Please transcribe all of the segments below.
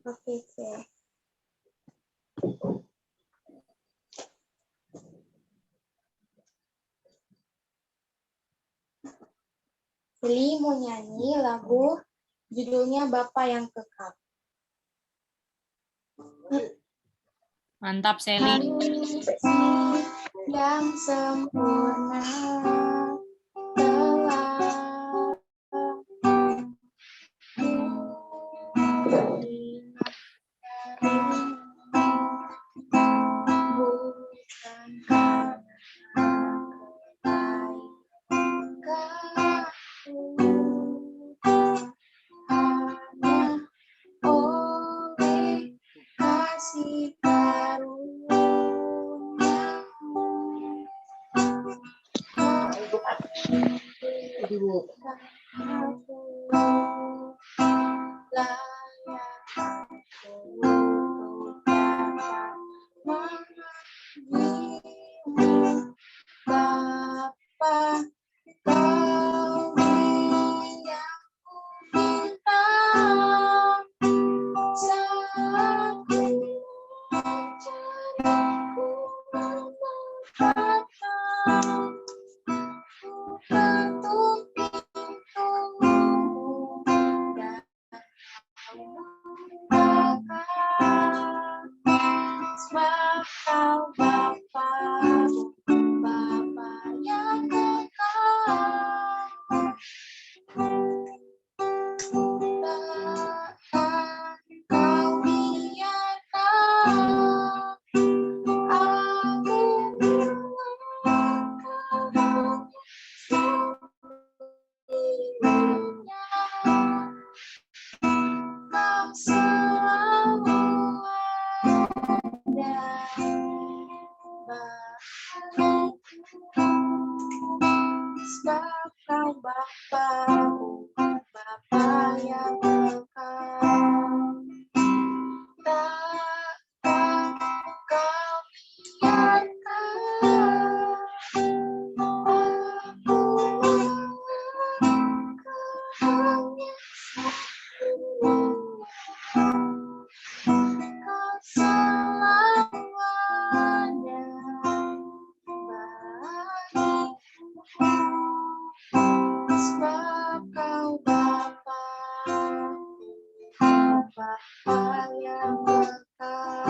Oke, C. Seli mau nyanyi lagu judulnya Bapak yang Kekal. Mantap, Seli. Manusia yang sempurna telah bukan hanya oleh kasih Bapa, Kau yang kuminta saat ku mencariku menempatkan ku ketuk pintumu dan kau membukakan sebab kau Bapa, Bapa yang kekal. Takkan kau biarkan aku melangkah sendirinya. Kau selalu ada bagiku, sebab kau Bapaku, Bapa yang kekal. Takkan kau biarkan aku melangkah hanya sendirinya. Kau selalu ada bagiku, sebab kau Bapa, Bapa yang kekal.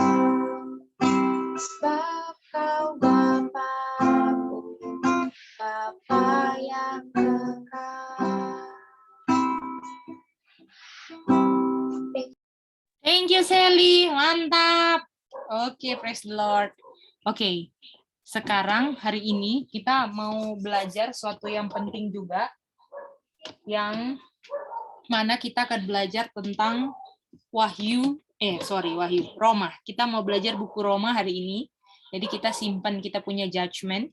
Sebab kau Bapa-Ku, Bapa yang kekal. Thank you, Sally. Mantap. Oke, praise the Lord. Oke, sekarang hari ini kita mau belajar sesuatu yang penting juga, yang mana kita akan belajar tentang Roma. Kita mau belajar buku Roma hari ini. Jadi kita simpan, kita punya judgment.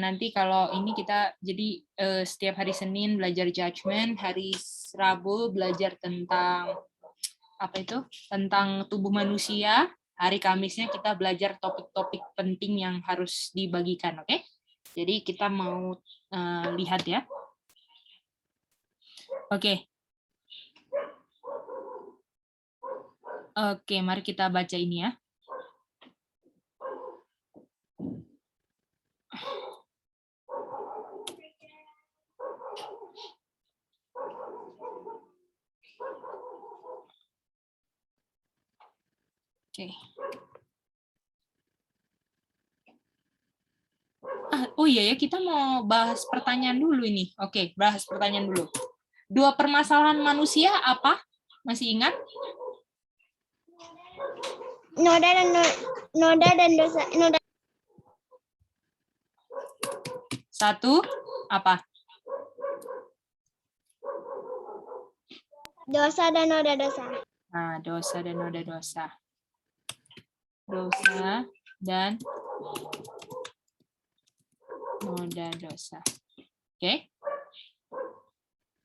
Nanti kalau ini kita jadi setiap hari Senin belajar judgment, hari Rabu belajar tentang tentang tubuh manusia. Hari Kamisnya kita belajar topik-topik penting yang harus dibagikan, oke? Jadi kita mau lihat ya. Oke. Oke, mari kita baca ini ya. Oke. Oh iya ya, kita mau bahas pertanyaan dulu ini. Oke, bahas pertanyaan dulu. 2 permasalahan manusia apa? Masih ingat? Noda dan dosa. Noda. 1 apa? Dosa dan noda dosa. Nah, dosa dan noda dosa. Dosa dan noda dosa. Oke.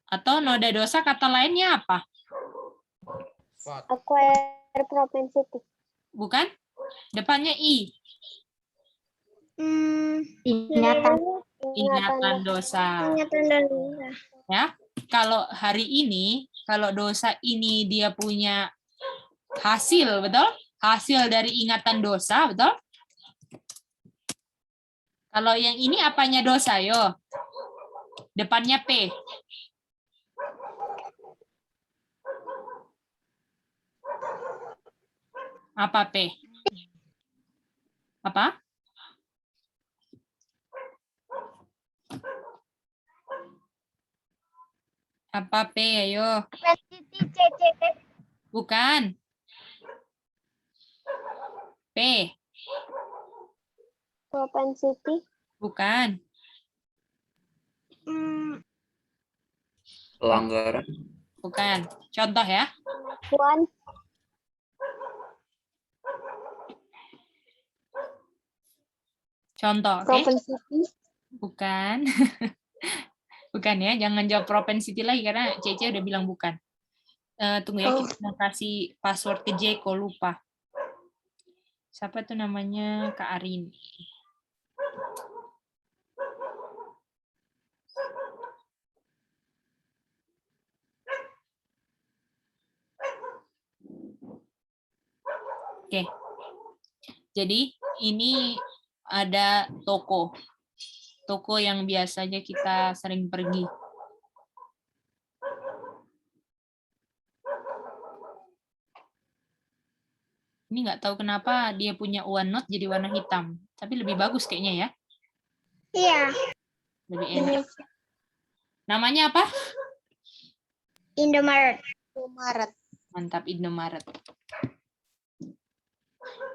Atau noda dosa kata lainnya apa? Acquire propensity. Bukan? Depannya I. Ingatan dosa. Ingatan dosa. Ya. Kalau hari ini, kalau dosa ini dia punya Hasil, betul? Hasil dari ingatan dosa, betul? Kalau yang ini apanya dosa, yo? Depannya P. Apa P? Apa? Apa P, ayo? Propensity CCT. Bukan. P. Propensity. Bukan. Pelanggaran. Bukan. Contoh ya. One. Contoh, oke? Propensity. Bukan. Bukan ya. Jangan jawab propensity lagi karena Cece udah bilang bukan. Tunggu ya, kita mau kasih password ke Jeko, lupa. Siapa tuh namanya? Kak Arini. Oke. Jadi ini ada toko. Toko yang biasanya kita sering pergi. Ini nggak tahu kenapa dia punya OneNote jadi warna hitam. Tapi lebih bagus kayaknya ya. Iya. Lebih enak. Namanya apa? Indomaret. Indomaret. Mantap, Indomaret.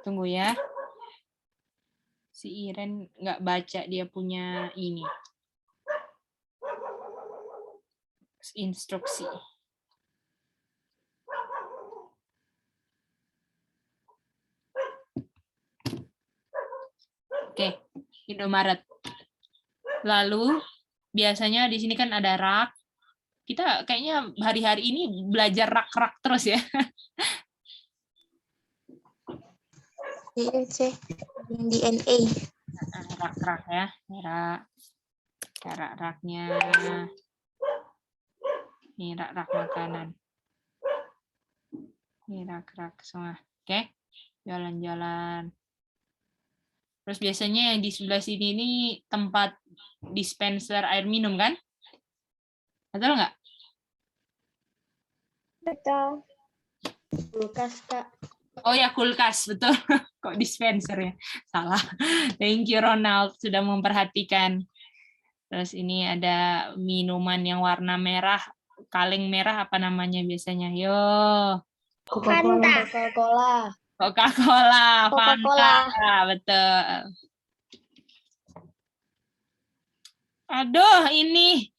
Tunggu ya. Si Iren nggak baca dia punya ini. Instruksi. Oke, Indomaret. Lalu biasanya di sini kan ada rak. Kita kayaknya hari-hari ini belajar rak-rak terus ya. Iya, C. DNA. Rak-rak ya. Rak-raknya. Ini rak-rak makanan. Ini rak-rak semua. Oke, jalan-jalan. Terus biasanya yang di sebelah sini ini tempat dispenser air minum kan? Betul nggak? Betul. Kulkas, Kak. Oh ya, kulkas, betul. Kok dispenser ya? Salah. Thank you Ronald sudah memperhatikan. Terus ini ada minuman yang warna merah, kaleng merah apa namanya biasanya? Yo. Fanta. Coca-Cola. Coca-Cola, Coca-Cola. Fanta, betul. Aduh, ini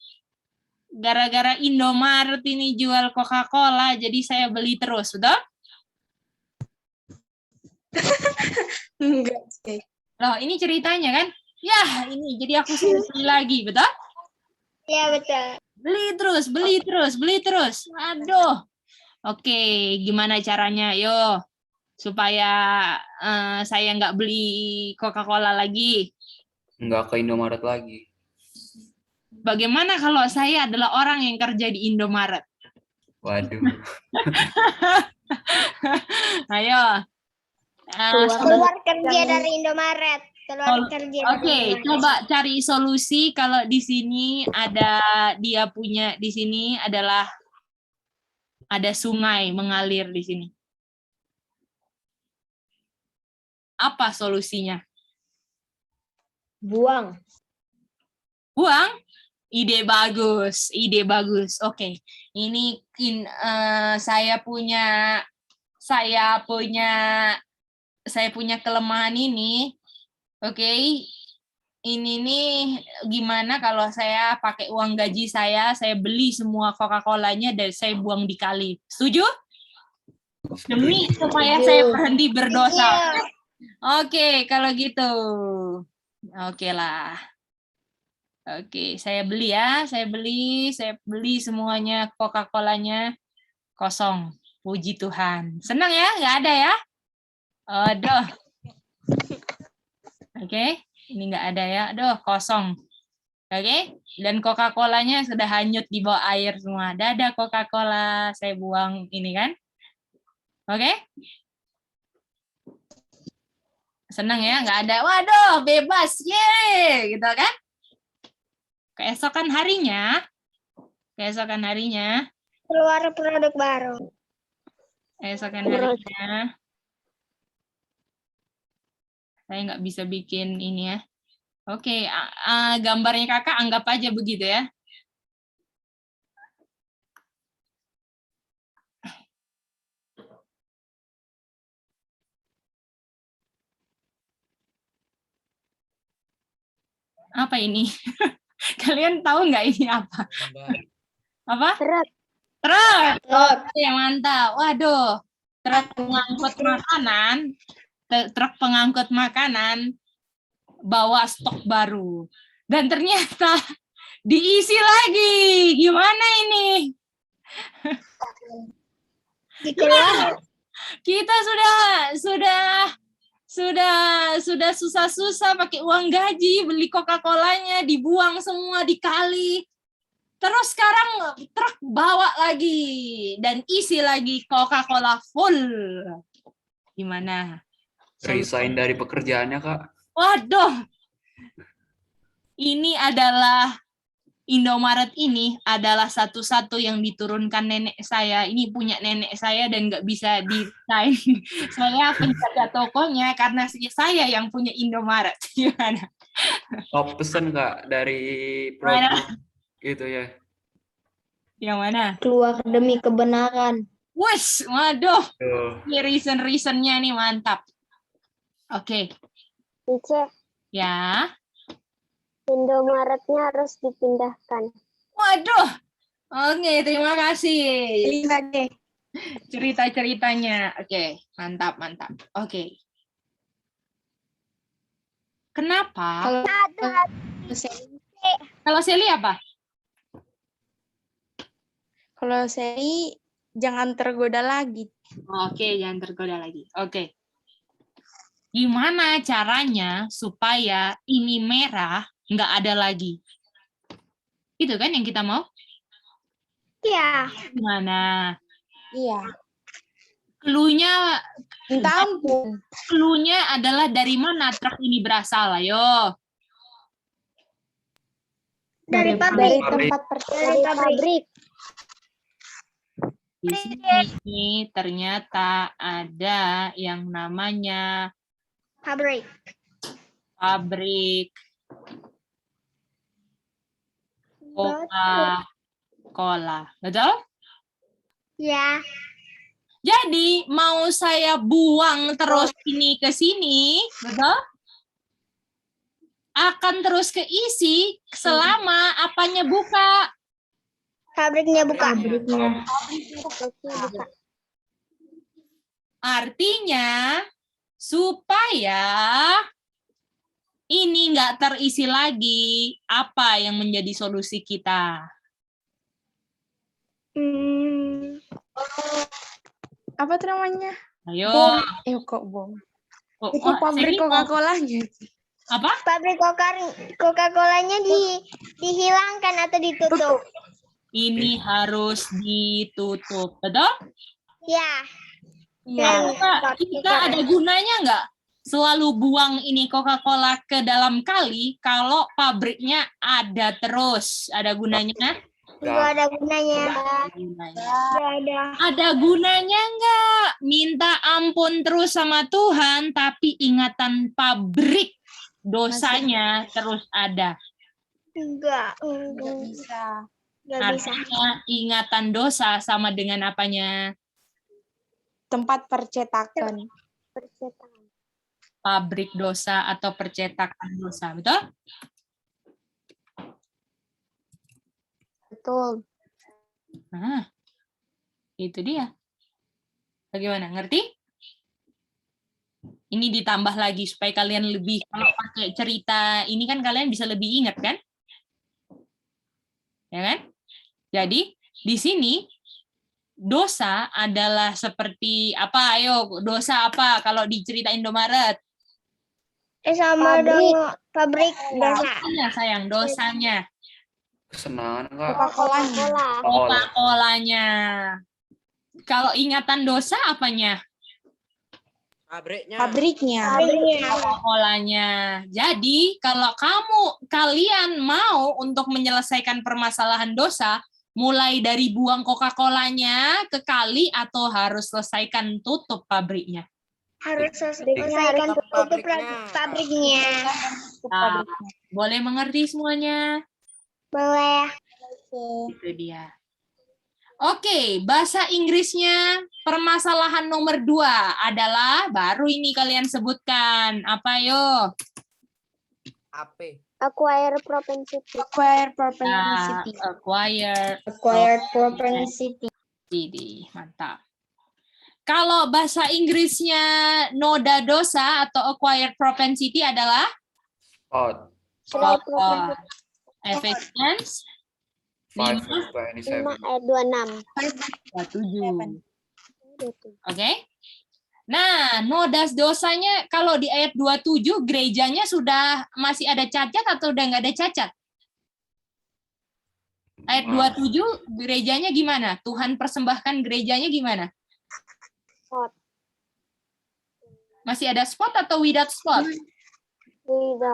gara-gara Indomaret ini jual Coca-Cola, jadi saya beli terus, betul? Enggak, C. Loh, ini ceritanya kan? Ya, ini jadi aku suruh beli lagi, betul? Iya, betul. Beli terus, beli terus, beli terus. Aduh. Oke, gimana caranya? Yo, supaya saya nggak beli Coca-Cola lagi. Nggak ke Indomaret lagi. Bagaimana kalau saya adalah orang yang kerja di Indomaret? Waduh. Ayo. Keluar kerja dari Indomaret. Keluar kerja dari Oke, Indomaret. coba cari solusi kalau di sini ada dia punya di sini adalah ada sungai mengalir di sini. Apa solusinya? Buang. Buang? Ide bagus, ide bagus. Oke, ini saya punya kelemahan ini. Oke, ini nih gimana kalau saya pakai uang gaji saya beli semua Coca-Colanya dan saya buang di kali. Setuju? Demi supaya saya berhenti berdosa. Oke, kalau gitu. Oke lah. Oke, saya beli ya. Saya beli semuanya Coca-Colanya kosong. Puji Tuhan. Senang ya? Nggak ada ya? Aduh. Oke, ini nggak ada ya. Aduh, kosong. Oke, dan Coca-Colanya sudah hanyut di bawah air semua. Dadah Coca-Cola, saya buang ini kan. Oke? Senang ya, nggak ada, waduh, bebas, yeay, gitu kan? Keesokan harinya, Keluar produk baru. Saya nggak bisa bikin ini ya. Oke, gambarnya kakak anggap aja begitu ya. Apa ini? Kalian tahu nggak ini apa? Apa? Truk. Truk. Oke, mantap. Waduh, truk pengangkut makanan bawa stok baru. Dan ternyata diisi lagi. Gimana ini? Dikeluar. Kita sudah susah-susah pakai uang gaji beli Coca-Colanya, dibuang semua dikali. Terus sekarang truk bawa lagi dan isi lagi Coca-Cola full. Gimana? Resign dari pekerjaannya, Kak. Waduh. Ini adalah Indomaret ini adalah satu-satu yang diturunkan nenek saya. Ini punya nenek saya dan nggak bisa di-sign. Saya penjaga tokonya karena saya yang punya Indomaret. Gimana? Top pesan, Kak, dari produk itu ya. Yang mana? Keluar demi kebenaran. Wush, waduh. Tuh. Ini reason-reasonnya nih mantap. Oke. Ice, Ya. Indomaretnya harus dipindahkan. Waduh. Oke, terima kasih. Lihat deh. Cerita-ceritanya. Oke, mantap. Oke. Kenapa? Kalau Sally apa? Kalau Sally jangan tergoda lagi. Oke, jangan tergoda lagi. Oke. Gimana caranya supaya ini merah nggak ada lagi? Itu kan yang kita mau? Iya. Gimana? Iya. Cluenya Minta ampun. adalah dari mana truk ini berasal? Ayo. Dari pabrik. pabrik. Di sini ternyata ada yang namanya Pabrik. Coca-Cola. Betul? Ya. Jadi mau saya buang terus ini ke sini, betul? Akan terus keisi selama apanya buka. Pabriknya buka. Artinya supaya ini nggak terisi lagi, apa yang menjadi solusi kita? Apa tuh namanya? Ayo. Kok bom? Itu Pabrik Coca-Colanya. Apa? Pabrik Coca-Colanya dihilangkan atau ditutup. Ini harus ditutup, betul? Ya. Iya. Kita ada gunanya nggak selalu buang ini Coca-Cola ke dalam kali kalau pabriknya ada terus? Ada gunanya? Nggak ada gunanya. Nggak ada. Ada gunanya nggak? Minta ampun terus sama Tuhan, tapi ingatan pabrik dosanya terus ada. Enggak Bisa. Nggak bisa. Artinya ingatan dosa sama dengan apanya? Tempat percetakan. Pabrik dosa atau percetakan dosa, betul? Betul. Nah, itu dia. Bagaimana? Ngerti? Ini ditambah lagi supaya kalian lebih, kalau pakai cerita ini kan kalian bisa lebih ingat kan? Ya kan? Jadi, di sini dosa adalah seperti apa? Ayo, dosa apa kalau diceritain Indomaret? Sama dong pabrik dosa. Dosanya, sayang, dosanya. Kesenangan, Kak. Coca-Colanya. Coca-Colanya. Kalau ingatan dosa apanya? Pabriknya. Coca-Colanya. Jadi kalau kalian mau untuk menyelesaikan permasalahan dosa, mulai dari buang Coca-Colanya ke kali atau harus selesaikan tutup pabriknya? Harus selesaikan tutup pabriknya. Nah, boleh mengerti semuanya? Boleh. Itu dia. Oke, bahasa Inggrisnya permasalahan nomor 2 adalah baru ini kalian sebutkan. Apa yo? Acquire propensity. Acquire Nah, propensity. Acquired propensity. Jadi, mantap. Kalau bahasa Inggrisnya noda dosa atau acquired propensity adalah Spot. Ephesians 5 5 verse 5 27. ayat 26. 27. Oke. Nah, noda dosanya kalau di ayat 27 gerejanya sudah masih ada cacat atau udah nggak ada cacat? Ayat 27 gerejanya gimana? Tuhan persembahkan gerejanya gimana? Spot. Masih ada spot atau without spot?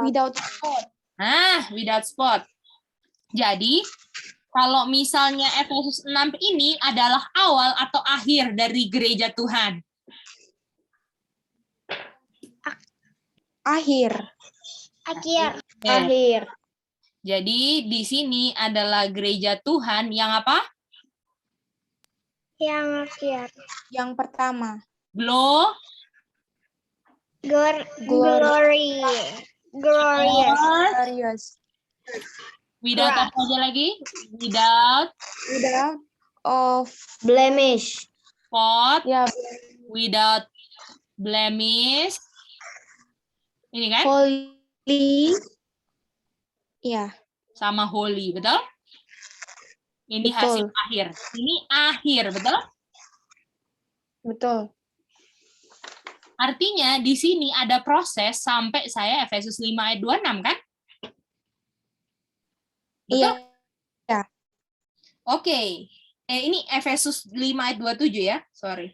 Without spot. Nah, without spot. Jadi, kalau misalnya Efesus 6 ini adalah awal atau akhir dari gereja Tuhan. Akhir. Akhir. Jadi, di sini adalah gereja Tuhan yang apa? Yang akhir. Yang pertama. Glory. Glorious. Glorious. Without apa aja lagi? Without Without of Blemish. spot, ya without blemish. Ini kan? holy. Ya, Sama holy, betul? Ini Betul. hasil akhir. Ini akhir, betul? betul. Artinya di sini ada proses sampai saya Efesus 5 ayat 26 kan? Betul? Iya. Oke. Ini Efesus 5 ayat 27 ya. Sorry.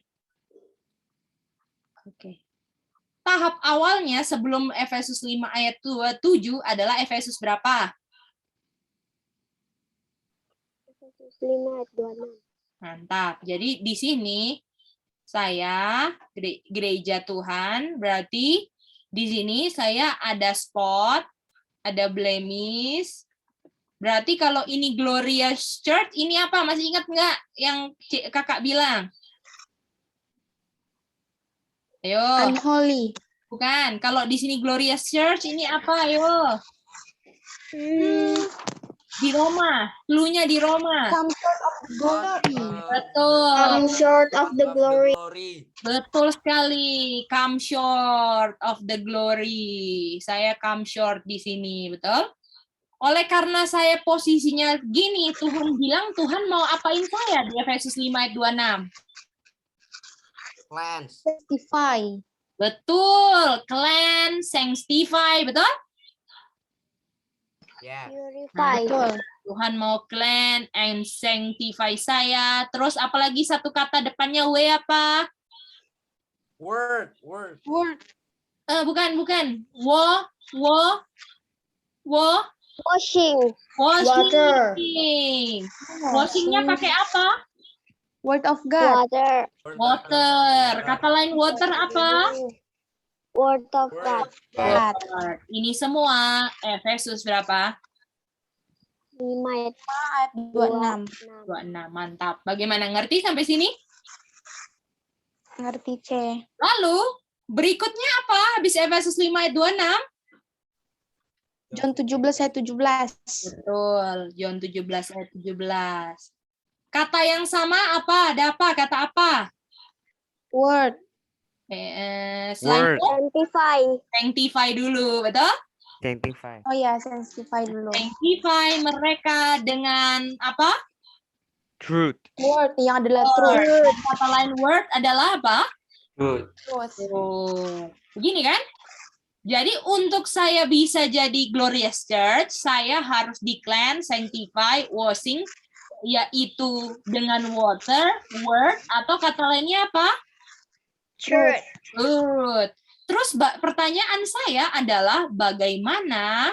Oke. Tahap awalnya sebelum Efesus 5 ayat 27 adalah Efesus berapa? 5 ayat 26. Mantap. Jadi di sini saya gereja Tuhan, berarti di sini saya ada spot, ada blemish. Berarti kalau ini glorious church, ini apa? Masih ingat nggak yang kakak bilang? Ayo. Unholy. Bukan. Kalau di sini glorious church, ini apa? Ayo. Di Roma. Cluenya di Roma. Come short of the glory. Betul. Come short of the glory. Betul sekali. Come short of the glory. Saya come short di sini, betul? Oleh karena saya posisinya gini, Tuhan bilang Tuhan mau apain saya di Efesus 5 ayat 26. Testify. Betul. Cleanse, sanctify, betul? Purify. Betul. Tuhan mau cleanse and sanctify saya. Terus apalagi satu kata depannya W apa? Word. Bukan. Washing. Washing. Water. Washingnya pakai apa? Word of God. Water. Kata lain water apa? Word of God. God. Ini semua Efesus berapa? 5 ayat 26. 26. Mantap. Bagaimana, ngerti sampai sini? Ngerti, C. Lalu berikutnya apa? Habis Efesus 5 ayat 26? John 17 ayat 17. Betul. John 17 ayat 17. Kata yang sama apa? Ada apa? Kata apa? Word. Selain Word. Sanctify. sanctify dulu, betul? Sanctify. Oh ya, sanctify dulu. Sanctify mereka dengan apa? Truth. Word yang adalah Word. truth. Kata lain word adalah apa? Truth. Truth. Oh, begini kan? Jadi untuk saya bisa jadi glorious church, saya harus di cleanse, sanctify, washing, yaitu dengan water, word, atau kata lainnya apa? Truth. Good. Terus pertanyaan saya adalah bagaimana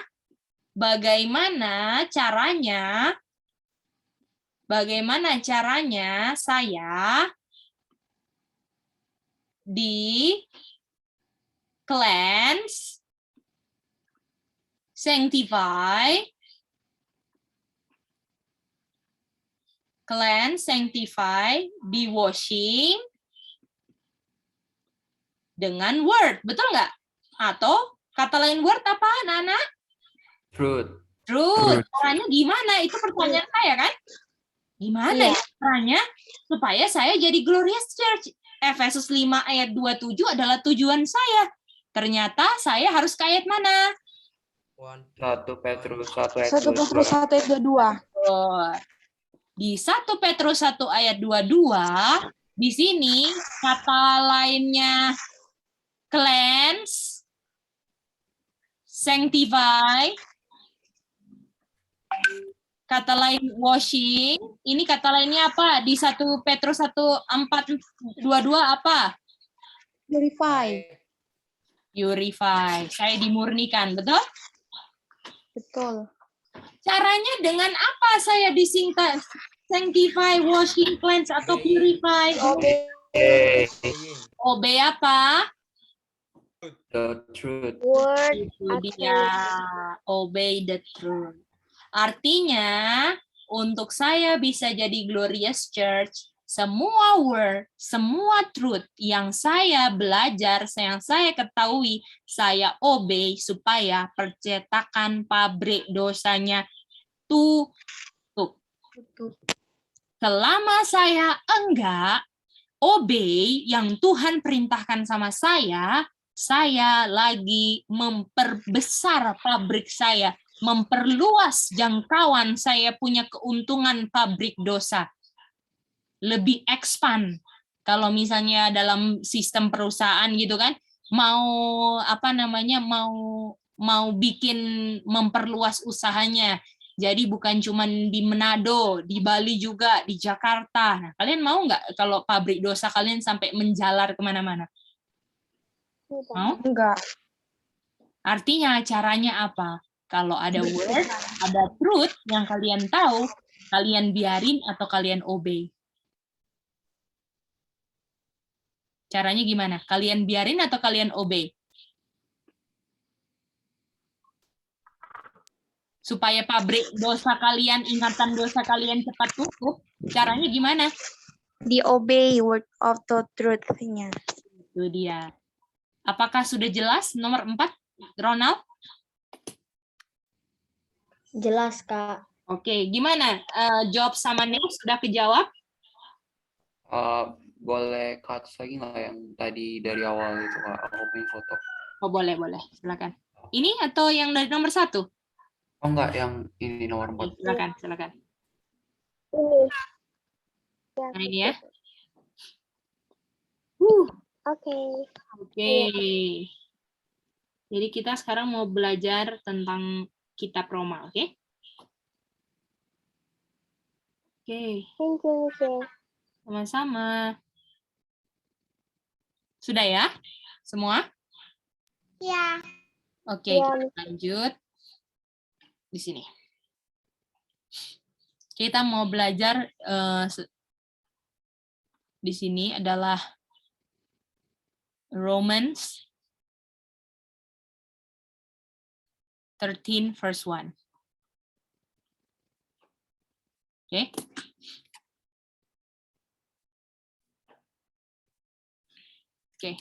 caranya saya di cleanse, sanctify, di washing dengan word, betul nggak? Atau kata lain word apa, anak-anak? Truth. Truth. Caranya gimana? Itu pertanyaan saya kan? Gimana ya caranya supaya saya jadi Glorious Church? Efesus 5 ayat 27 adalah tujuan saya. Ternyata saya harus ke ayat mana? 1 Petrus 1 ayat 1 Petrus 22. 1 ayat 22. Oh, di 1 Petrus 1 ayat 22, di sini kata lainnya cleanse, sanctify, kata lain washing, ini kata lainnya apa? Di 1 Petrus 1:4-22 apa? Purify. Purify. Saya dimurnikan, betul? Betul. Caranya dengan apa saya disingkat? Sanctify, washing, cleanse, atau purify? Obey apa? The truth. Word. Itu dia. Obey the truth. Artinya, untuk saya bisa jadi Glorious Church, semua word, semua truth yang saya belajar, yang saya ketahui, saya obey supaya percetakan pabrik dosanya tutup. Selama saya enggak obey yang Tuhan perintahkan sama saya lagi memperbesar pabrik saya, memperluas jangkauan saya punya keuntungan pabrik dosa. Lebih expand. Kalau misalnya dalam sistem perusahaan gitu kan, mau bikin memperluas usahanya. Jadi bukan cuma di Manado, di Bali juga, di Jakarta. Nah, kalian mau nggak kalau pabrik dosa kalian sampai menjalar kemana-mana? Mau? Enggak. Artinya caranya apa? Kalau ada word, ada truth yang kalian tahu, kalian biarin atau kalian obey. Caranya gimana? Kalian biarin atau kalian obey? Supaya pabrik dosa kalian, ingatan dosa kalian cepat tutup, caranya gimana? Di-obey word of the truth-nya. Itu dia. Apakah sudah jelas nomor 4, Ronald? Jelas, Kak. Oke, gimana? Jawab sama Neil sudah kejawab? Boleh cut lagi nggak yang tadi dari awal itu Kak? Aku pengen foto. Oh, boleh. Silakan. Ini atau yang dari nomor 1? Oh enggak, yang ini nomor 4. Silakan. Ini. Nah, ini ya. Oke. Jadi kita sekarang mau belajar tentang kitab Roma, oke? Oke. Thank you. Sama-sama. Sudah ya? Semua? Ya. Oke, kita lanjut di sini. Kita mau belajar di sini adalah Romans 13 verse 1. Oke. Oke.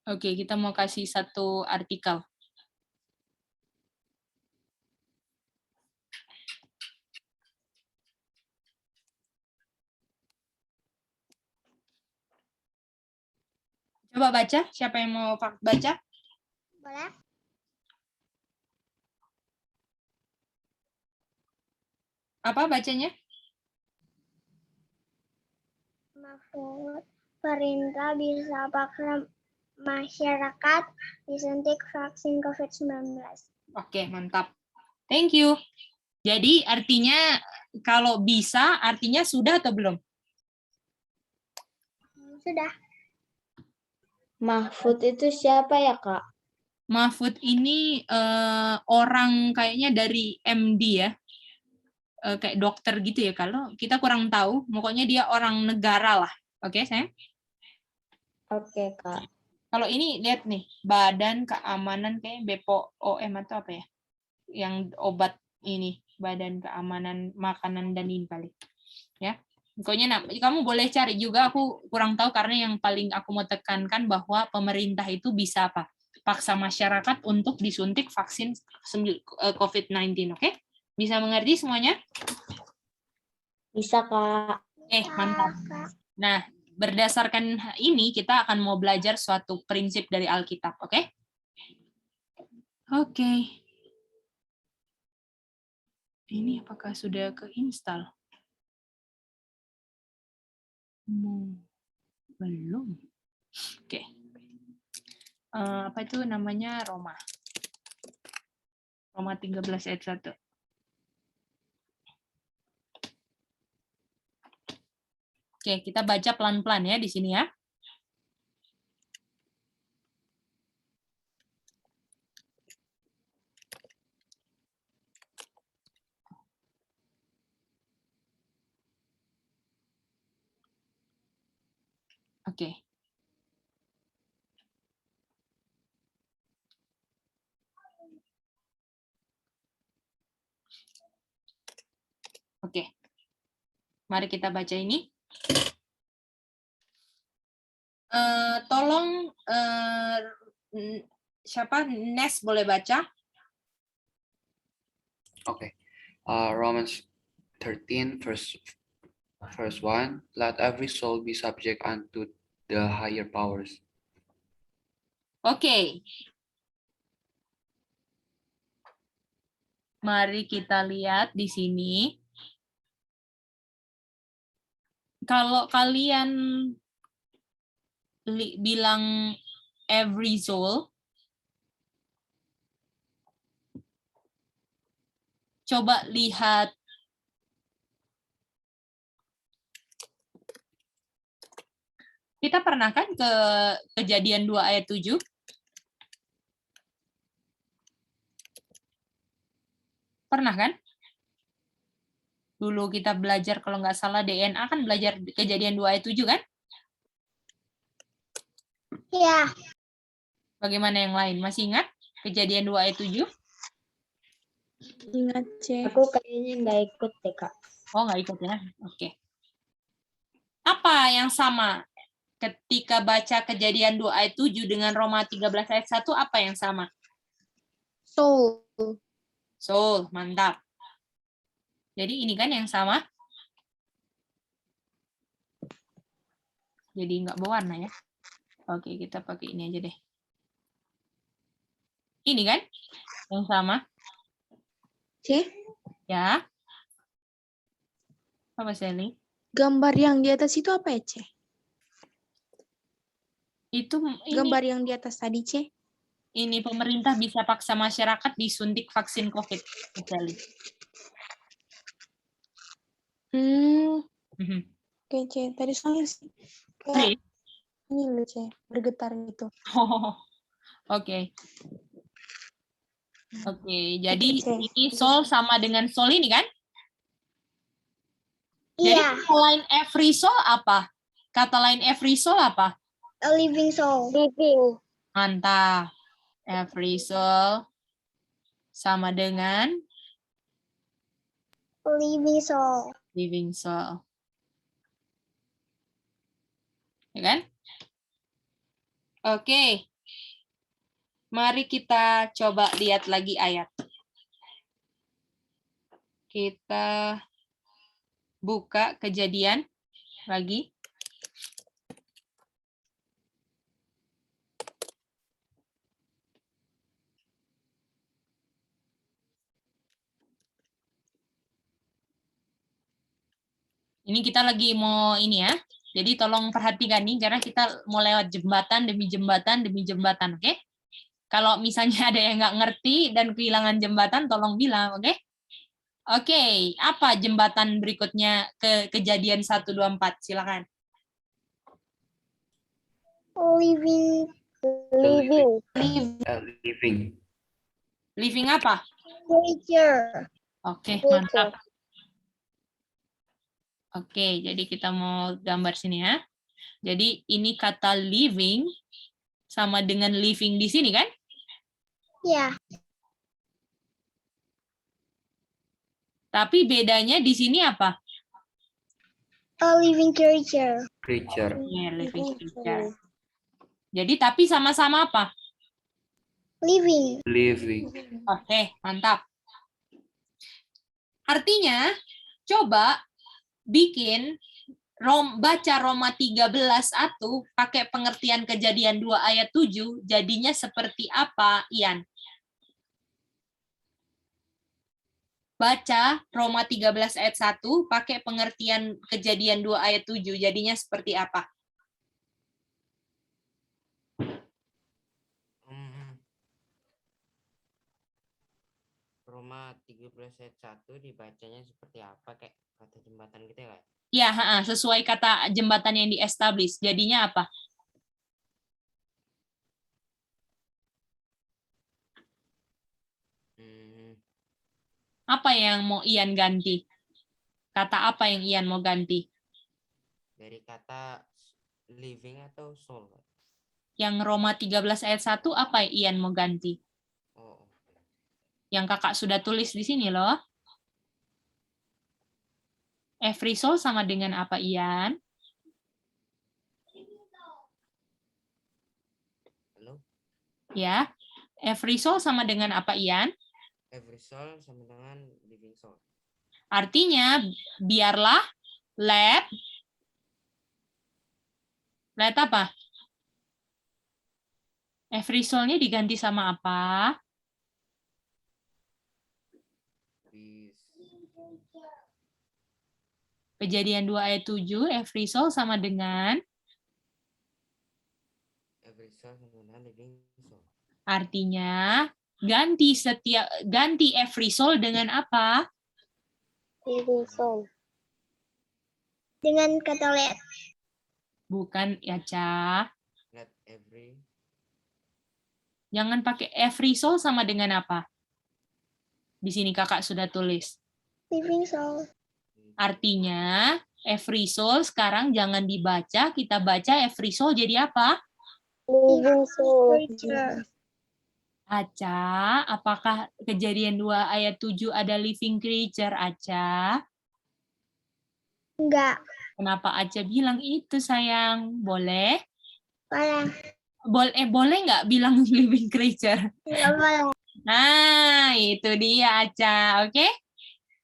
Oke, kita mau kasih satu artikel. Coba baca, siapa yang mau baca? Boleh? Apa bacanya? Mahfud Perintah bisa paksa masyarakat disuntik vaksin COVID-19. Oke, mantap. Thank you. Jadi artinya kalau bisa artinya sudah atau belum? Sudah. Mahfud itu siapa ya, Kak? Mahfud ini orang kayaknya dari MD ya. Kayak dokter gitu ya. Kalau kita kurang tahu, pokoknya dia orang negara lah. Oke, sayang? Oke, Kak. Kalau ini lihat nih, Badan Keamanan kayak BPOM atau apa ya? Yang obat ini, Badan Keamanan Makanan dan ini kali. Ya. Pokoknya kamu boleh cari juga, aku kurang tahu karena yang paling aku mau tekankan bahwa pemerintah itu bisa apa? Paksa masyarakat untuk disuntik vaksin COVID-19, oke? Bisa mengerti semuanya? Bisa, Kak. Mantap. Nah, berdasarkan ini kita akan mau belajar suatu prinsip dari Alkitab, oke? Oke. Ini apakah sudah keinstal? Belum. Oke. Apa itu namanya Roma? Roma 13 ayat 1. Oke, kita baca pelan-pelan ya di sini ya. Oke. Oke. Mari kita baca ini. Tolong siapa Nes boleh baca? Okay. Romans 13 verse 1. Let every soul be subject unto the higher powers. Oke. Mari kita lihat di sini. Kalau kalian bilang every soul, coba lihat kita pernah kan ke Kejadian 2 ayat 7? Pernah kan? Dulu kita belajar kalau nggak salah DNA kan belajar Kejadian 2 ayat 7 kan? Iya. Bagaimana yang lain? Masih ingat Kejadian 2 ayat 7? Ingat, C. Aku kayaknya nggak ikut deh, Kak. Oh, nggak ikut ya? Oke. Apa yang sama ketika baca Kejadian 2 ayat 7 dengan Roma 13 ayat 1, apa yang sama? Soul. Soul, mantap. Jadi ini kan yang sama. Jadi nggak berwarna ya. Oke, kita pakai ini aja deh. Ini kan yang sama. C. Ya. Apa Sally? Gambar yang di atas itu apa ya, C? Itu ini, Gambar yang di atas tadi, C. ini pemerintah bisa paksa masyarakat disuntik vaksin COVID. Sally. Oke, C. Tadi soalnya sih kayak ini loh, C. Bergetar gitu. Oke. Oke, jadi Oke. ini soul sama dengan soul ini kan? Jadi Iya. kata lain every soul apa? Kata lain every soul apa? A living soul. Living. Mantap. Every soul sama dengan A living soul. living soul. Ya kan? Oke. Mari kita coba lihat lagi ayat. Kita buka Kejadian lagi. Ini kita lagi mau ini ya. Jadi tolong perhatikan nih, karena kita mau lewat jembatan demi jembatan demi jembatan, oke? Kalau misalnya ada yang nggak ngerti dan kehilangan jembatan, tolong bilang, oke? Oke, apa jembatan berikutnya ke kejadian 1, 2, 4? Silakan. Living Living. Living apa? creature. Oke, mantap. Oke, jadi kita mau gambar sini ya. Jadi ini kata living sama dengan living di sini kan? Ya, Tapi bedanya di sini apa? a living creature. Creature. Ya, living creature. Jadi tapi sama-sama apa? Living. Living. Oke, mantap. Artinya, coba bikin baca Roma 13:1 pakai pengertian kejadian 2 ayat 7, jadinya seperti apa, Ian? Baca Roma 13 ayat 1 pakai pengertian kejadian 2 ayat 7, jadinya seperti apa? Roma 13 ayat 1 dibacanya seperti apa, kayak kata jembatan gitu ya? Ya, sesuai kata jembatan yang di-establish. Jadinya apa? Apa yang mau Ian ganti? Kata apa yang Ian mau ganti? Dari kata living atau soul? Yang Roma 13 ayat 1 apa Ian mau ganti? Oh. Yang kakak sudah tulis di sini loh. Every soul sama dengan apa, Ian? Halo? Ya. Every soul sama dengan apa, Ian? Every soul sama dengan living soul. Artinya, biarlah let apa? Every soul-nya diganti sama apa? Kejadian 2 ayat 7, every soul sama dengan? Every soul sama dengan living soul. Artinya, ganti every soul dengan apa? Living soul. Dengan kata let. Bukan, ya, Ca. Let every. Jangan pakai every soul sama dengan apa? Di sini kakak sudah tulis. Living soul. Artinya, every soul sekarang jangan dibaca, kita baca every soul jadi apa? Living soul. Creature. Aca, apakah kejadian 2 ayat 7 ada living creature, Aca? Enggak. Kenapa Aca bilang itu, sayang? Boleh? Boleh. Boleh nggak bilang living creature? Enggak boleh. Nah, itu dia, Aca. Oke?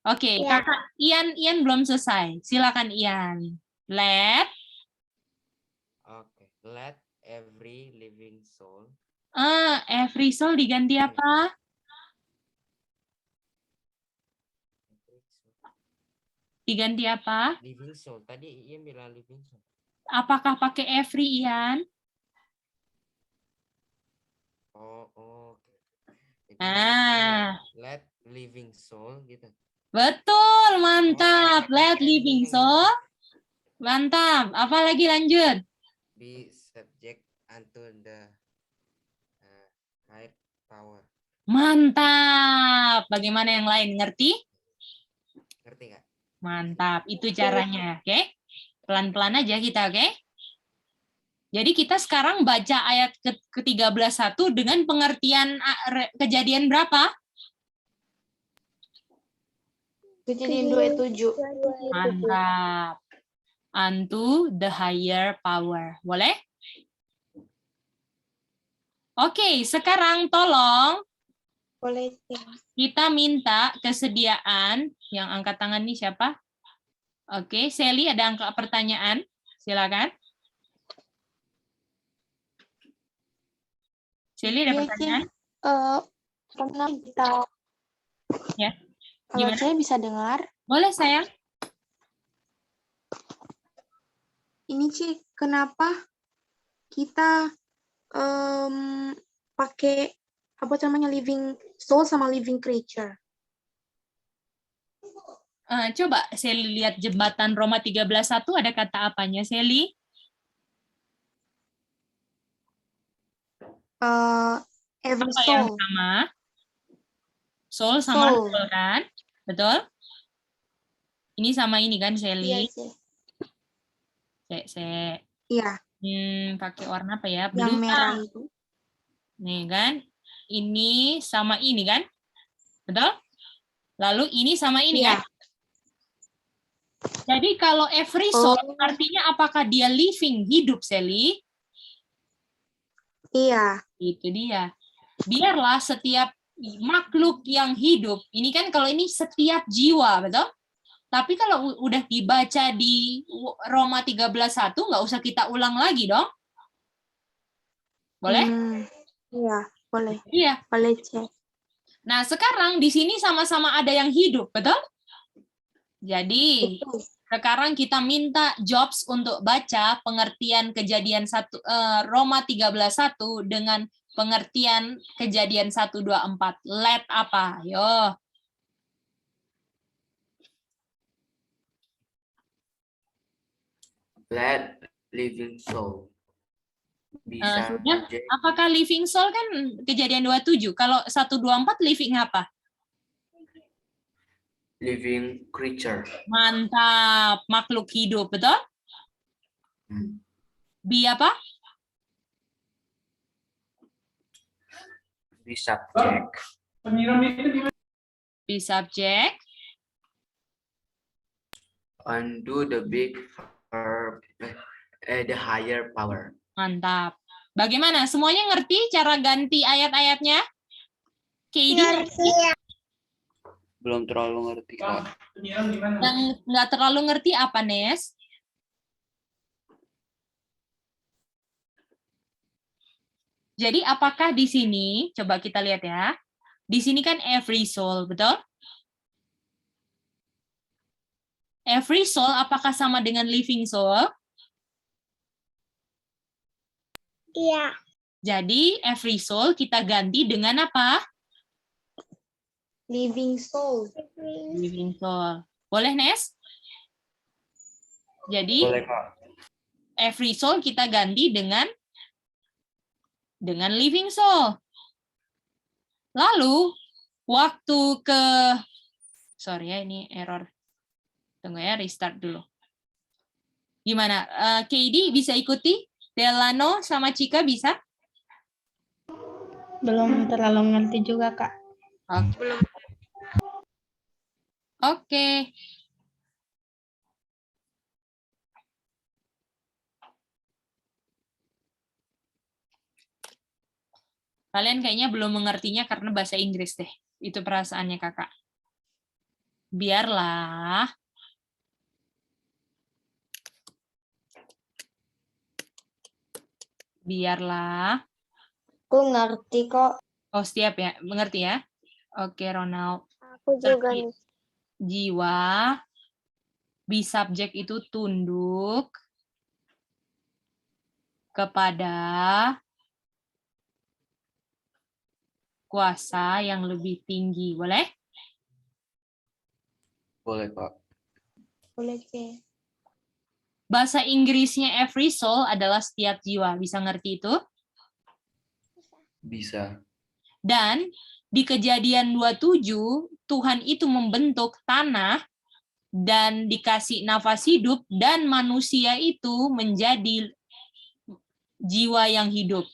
Oke, Ya. kakak Ian belum selesai. Silakan Ian. Let. Oke. Let every living soul. Every soul diganti apa? Diganti apa? Living soul. Tadi Ian bilang living soul. Apakah pakai every, Ian? Oh. Jadi, let living soul gitu. Betul, mantap. Let living soul. Mantap. Apa lagi lanjut? Be subject unto the higher power. Mantap. Bagaimana yang lain? Ngerti? Ngerti nggak? Mantap. Itu caranya, oke? Pelan-pelan aja kita, oke? Jadi kita sekarang baca ayat ke-13:1 dengan pengertian kejadian berapa? Kejadian 2 ayat 7. Mantap. Unto the higher power. Boleh? Oke, sekarang tolong Boleh. kita minta kesediaan. Yang angkat tangan nih siapa? Oke, Sally ada angka pertanyaan. Silakan. Sally ada pertanyaan? Karena kita. Ya. Kalau Gimana? saya bisa dengar. Boleh, sayang. ini Cik, kenapa kita pakai apa namanya living soul sama living creature? Coba Sally lihat jembatan Roma 13:1 ada kata apanya, Sally? Every Apa yang soul. sama? Soul sama Soul. soul kan? Betul? Ini sama ini kan, Iya Sally? Cik. Iya, Pakai warna apa ya? yang Blue. merah itu. Nih kan? Ini sama ini kan? Betul? Lalu ini sama ini Iya. kan? Jadi kalau every soul Oh. artinya apakah dia living, hidup, Sally? Iya. Itu dia. Biarlah setiap makhluk yang hidup, ini kan kalau ini setiap jiwa, betul? Tapi kalau udah dibaca di Roma 13:1, nggak usah kita ulang lagi dong. Boleh? Iya, boleh. Iya. Boleh Cik. Nah, sekarang di sini sama-sama ada yang hidup, betul? Jadi, Betul. sekarang kita minta Jobs untuk baca pengertian kejadian Roma 13:1 dengan pengertian kejadian 1:2-4. Let apa? Yo. Let living soul. Bisa Sudah. subjek, Apakah living soul kan kejadian 27? Kalau 1:2-4 living apa? living creature. Mantap. Makhluk hidup, betul? Be apa? Be subject. Be subject. Undo the big verb, the higher power. Mantap. Bagaimana? Semuanya ngerti cara ganti ayat-ayatnya? Katie? Ngerti ya. Belum terlalu ngerti, Kak. Yang nggak terlalu ngerti apa, Nes? Jadi apakah di sini, coba kita lihat ya. Di sini kan every soul, betul? Every soul apakah sama dengan living soul? Iya. Jadi every soul kita ganti dengan apa? Living soul. Living soul. Boleh, Nes? Jadi Boleh, Kak. every soul kita ganti dengan living soul. Lalu waktu sorry ya, ini error. Tunggu ya, restart dulu. Gimana? Katie bisa ikuti? Delano sama Cika bisa? Belum terlalu ngerti juga, Kak. Oke. Kalian kayaknya belum mengertinya karena bahasa Inggris deh. Itu perasaannya kakak. Biarlah. Aku ngerti kok. Oh, siap ya. Mengerti ya? Oke, Ronald. Aku juga nih. Jiwa. Be subject itu tunduk kepada kuasa yang lebih tinggi. Boleh? Boleh, Kak. Boleh Cik. Bahasa Inggrisnya every soul adalah setiap jiwa. Bisa ngerti itu? Bisa. Dan di Kejadian 27, Tuhan itu membentuk tanah dan dikasih nafas hidup, dan manusia itu menjadi jiwa yang hidup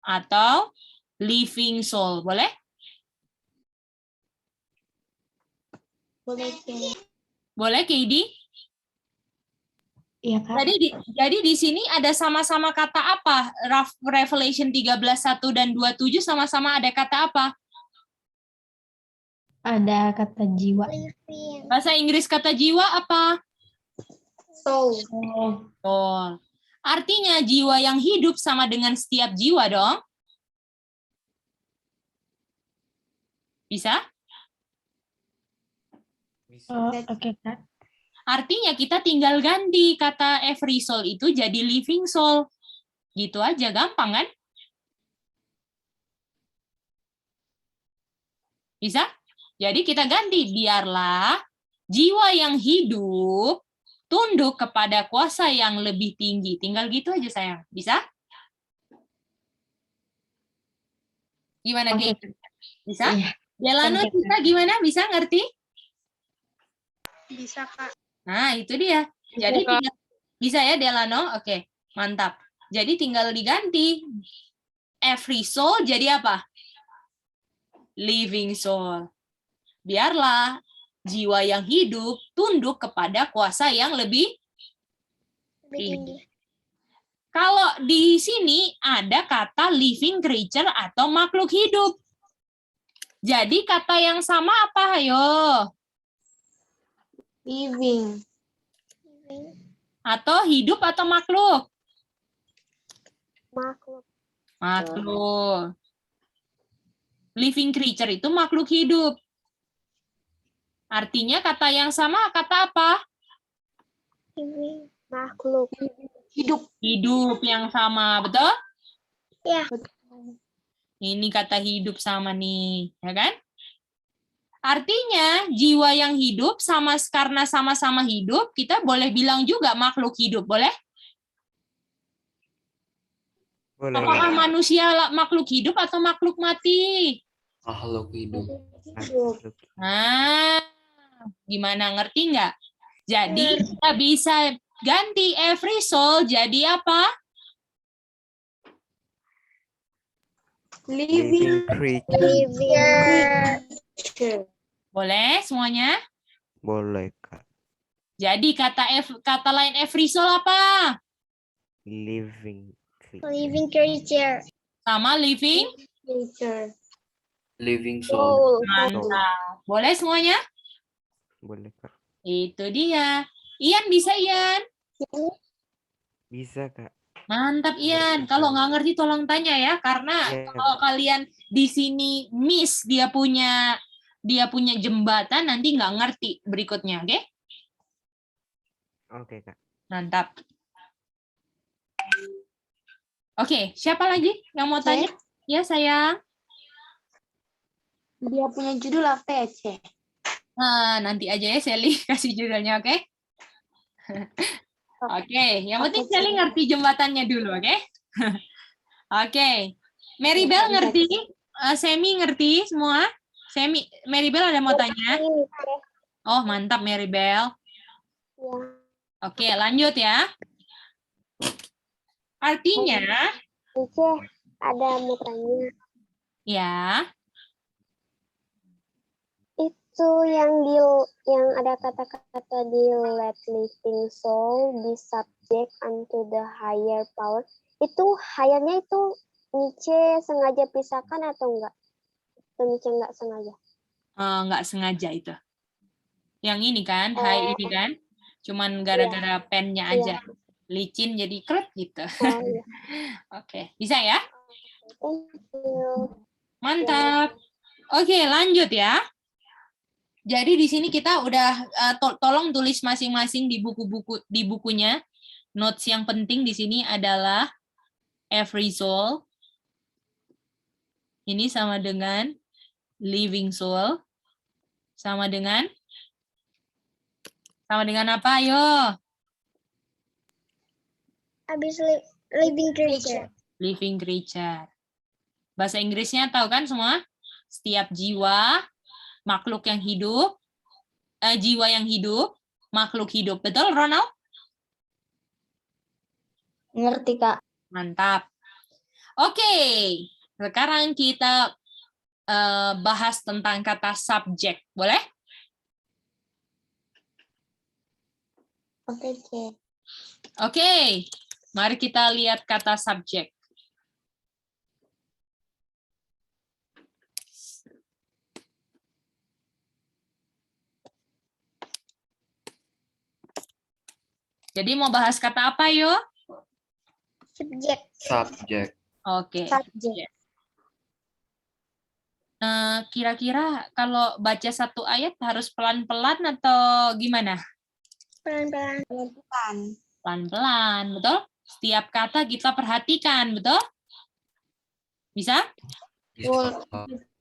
atau living soul. Boleh? Boleh Cik. Boleh, Katie? Iya, Kak. Jadi di sini ada sama-sama kata apa? Revelation 13:1 dan 27 sama-sama ada kata apa? Ada kata jiwa. Living. Bahasa Inggris kata jiwa apa? Soul. Soul. Artinya jiwa yang hidup sama dengan setiap jiwa dong. Bisa? Bisa. Oke, Kak. Artinya kita tinggal ganti kata every soul itu jadi living soul. Gitu aja, gampang kan? Bisa? Jadi kita ganti, biarlah jiwa yang hidup tunduk kepada kuasa yang lebih tinggi. Tinggal gitu aja sayang. Bisa? Gimana, Oke. Kay? Bisa? Iya. Delano, Oke. bisa gimana? Bisa ngerti? Bisa, Kak. Nah, itu dia. Jadi Kak. bisa ya Delano? Oke, mantap. Jadi tinggal diganti. Every soul jadi apa? Living soul. Biarlah jiwa yang hidup tunduk kepada kuasa yang lebih Lebih tinggi. Kalau di sini ada kata living creature atau makhluk hidup. Jadi kata yang sama apa? Ayo. Living. Atau hidup atau makhluk? Makhluk. Makhluk. Living creature itu makhluk hidup. Artinya kata yang sama kata apa? Living. Makhluk. Hidup. Hidup yang sama, betul? Ya. Ini kata hidup sama nih, ya kan? Artinya jiwa yang hidup karena sama-sama hidup, kita boleh bilang juga makhluk hidup, boleh? Boleh. Apakah manusia makhluk hidup atau makhluk mati? Makhluk hidup. Nah, gimana, ngerti nggak? Jadi kita bisa ganti every soul jadi apa? Living creature. Living. Boleh semuanya? Boleh, Kak. Jadi kata lain every soul apa? Living creature. Living creature. Sama living? creature. Living soul. Mantap. Boleh semuanya? Boleh, Kak. Itu dia. Ian bisa, Ian? Bisa, Kak. Mantap, Ian. Kalau nggak ngerti tolong tanya ya, karena Iya. kalau kalian di sini miss dia punya jembatan, nanti nggak ngerti berikutnya, oke? Oke, Kak. Mantap. Oke, siapa lagi yang mau tanya? Ya, sayang. Dia punya judul apa ya, Ce? Nah, nanti aja ya Sally kasih judulnya, oke? Oke, yang penting Oke, Sally Cek. ngerti jembatannya dulu, oke? Oke. Maribel ngerti? Semi ngerti semua? Maribel ada mau tanya? Oh, mantap Maribel. Oke, lanjut ya. Artinya, Ada mau tanya. ya, Itu yang ada kata-kata di let living soul be subject unto the higher power. Itu higher-nya itu Nietzsche sengaja pisahkan atau enggak? Atau Nietzsche enggak sengaja? nggak sengaja itu. Yang ini kan, hai ini kan, cuman gara-gara pennya aja. Licin jadi kret gitu. Oh, iya. Oke, bisa ya? Thank you. Mantap. Oke, lanjut ya. Jadi di sini kita udah tolong tulis masing-masing di bukunya. Notes yang penting di sini adalah every soul. Ini sama dengan living soul. Sama dengan apa? Ayo. Habis living creature. Living creature. Bahasa Inggrisnya tahu kan semua? Setiap jiwa, makhluk yang hidup, jiwa yang hidup, makhluk hidup. Betul, Ronald? Ngerti, Kak. Mantap. Oke, sekarang kita bahas tentang kata subjek. Boleh? Oke, Ce. Oke, mari kita lihat kata subjek. Jadi mau bahas kata apa, yo? Subjek. Subject. Oke. Subjek. Kira-kira kalau baca satu ayat harus pelan-pelan atau gimana? Pelan-pelan. Pelan-pelan, betul? Setiap kata kita perhatikan, betul? Bisa? Bisa.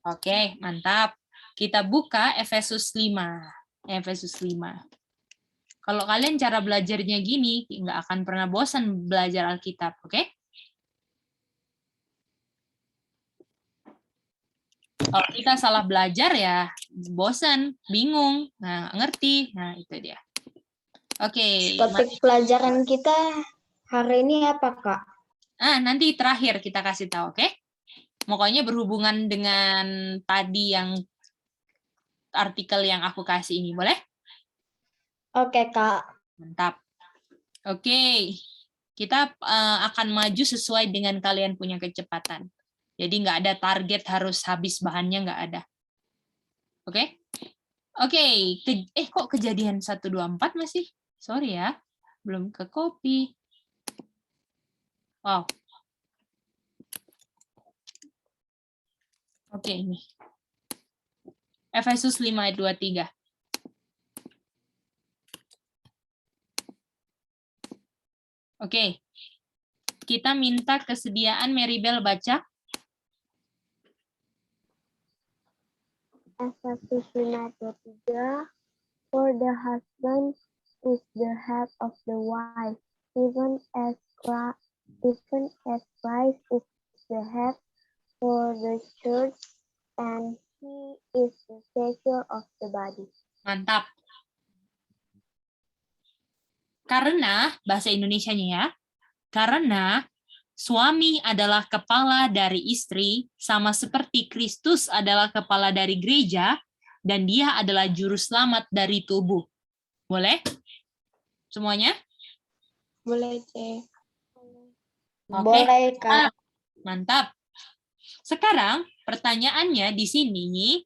Oke, mantap. Kita buka Efesus 5. Efesus 5. Kalau kalian cara belajarnya gini, nggak akan pernah bosan belajar Alkitab, oke? Kalau kita salah belajar ya bosan, bingung, nah ngerti, nah itu dia. Oke, Topik pelajaran kita hari ini apa, Kak? nanti terakhir kita kasih tahu, oke? Pokoknya berhubungan dengan tadi yang artikel yang aku kasih ini, boleh? Oke, Kak. Mantap. Oke, kita akan maju sesuai dengan kalian punya kecepatan. Jadi nggak ada target harus habis bahannya, nggak ada. Oke? Oke, kok kejadian 124 masih? Sorry ya, belum ke copy. Wow. Oke, ini. Efesus 5 ayat 23. Oke. Kita minta kesediaan Maribel baca. Efesus 5:23, for the husband is the head of the wife, even as Christ is the head for the church, and he is the savior of the body. Mantap. Karena, bahasa Indonesianya ya, karena suami adalah kepala dari istri, sama seperti Kristus adalah kepala dari gereja, dan dia adalah juru selamat dari tubuh. Boleh? Semuanya? Boleh, C. Oke. Boleh, Kak. Mantap. Sekarang, pertanyaannya di sini,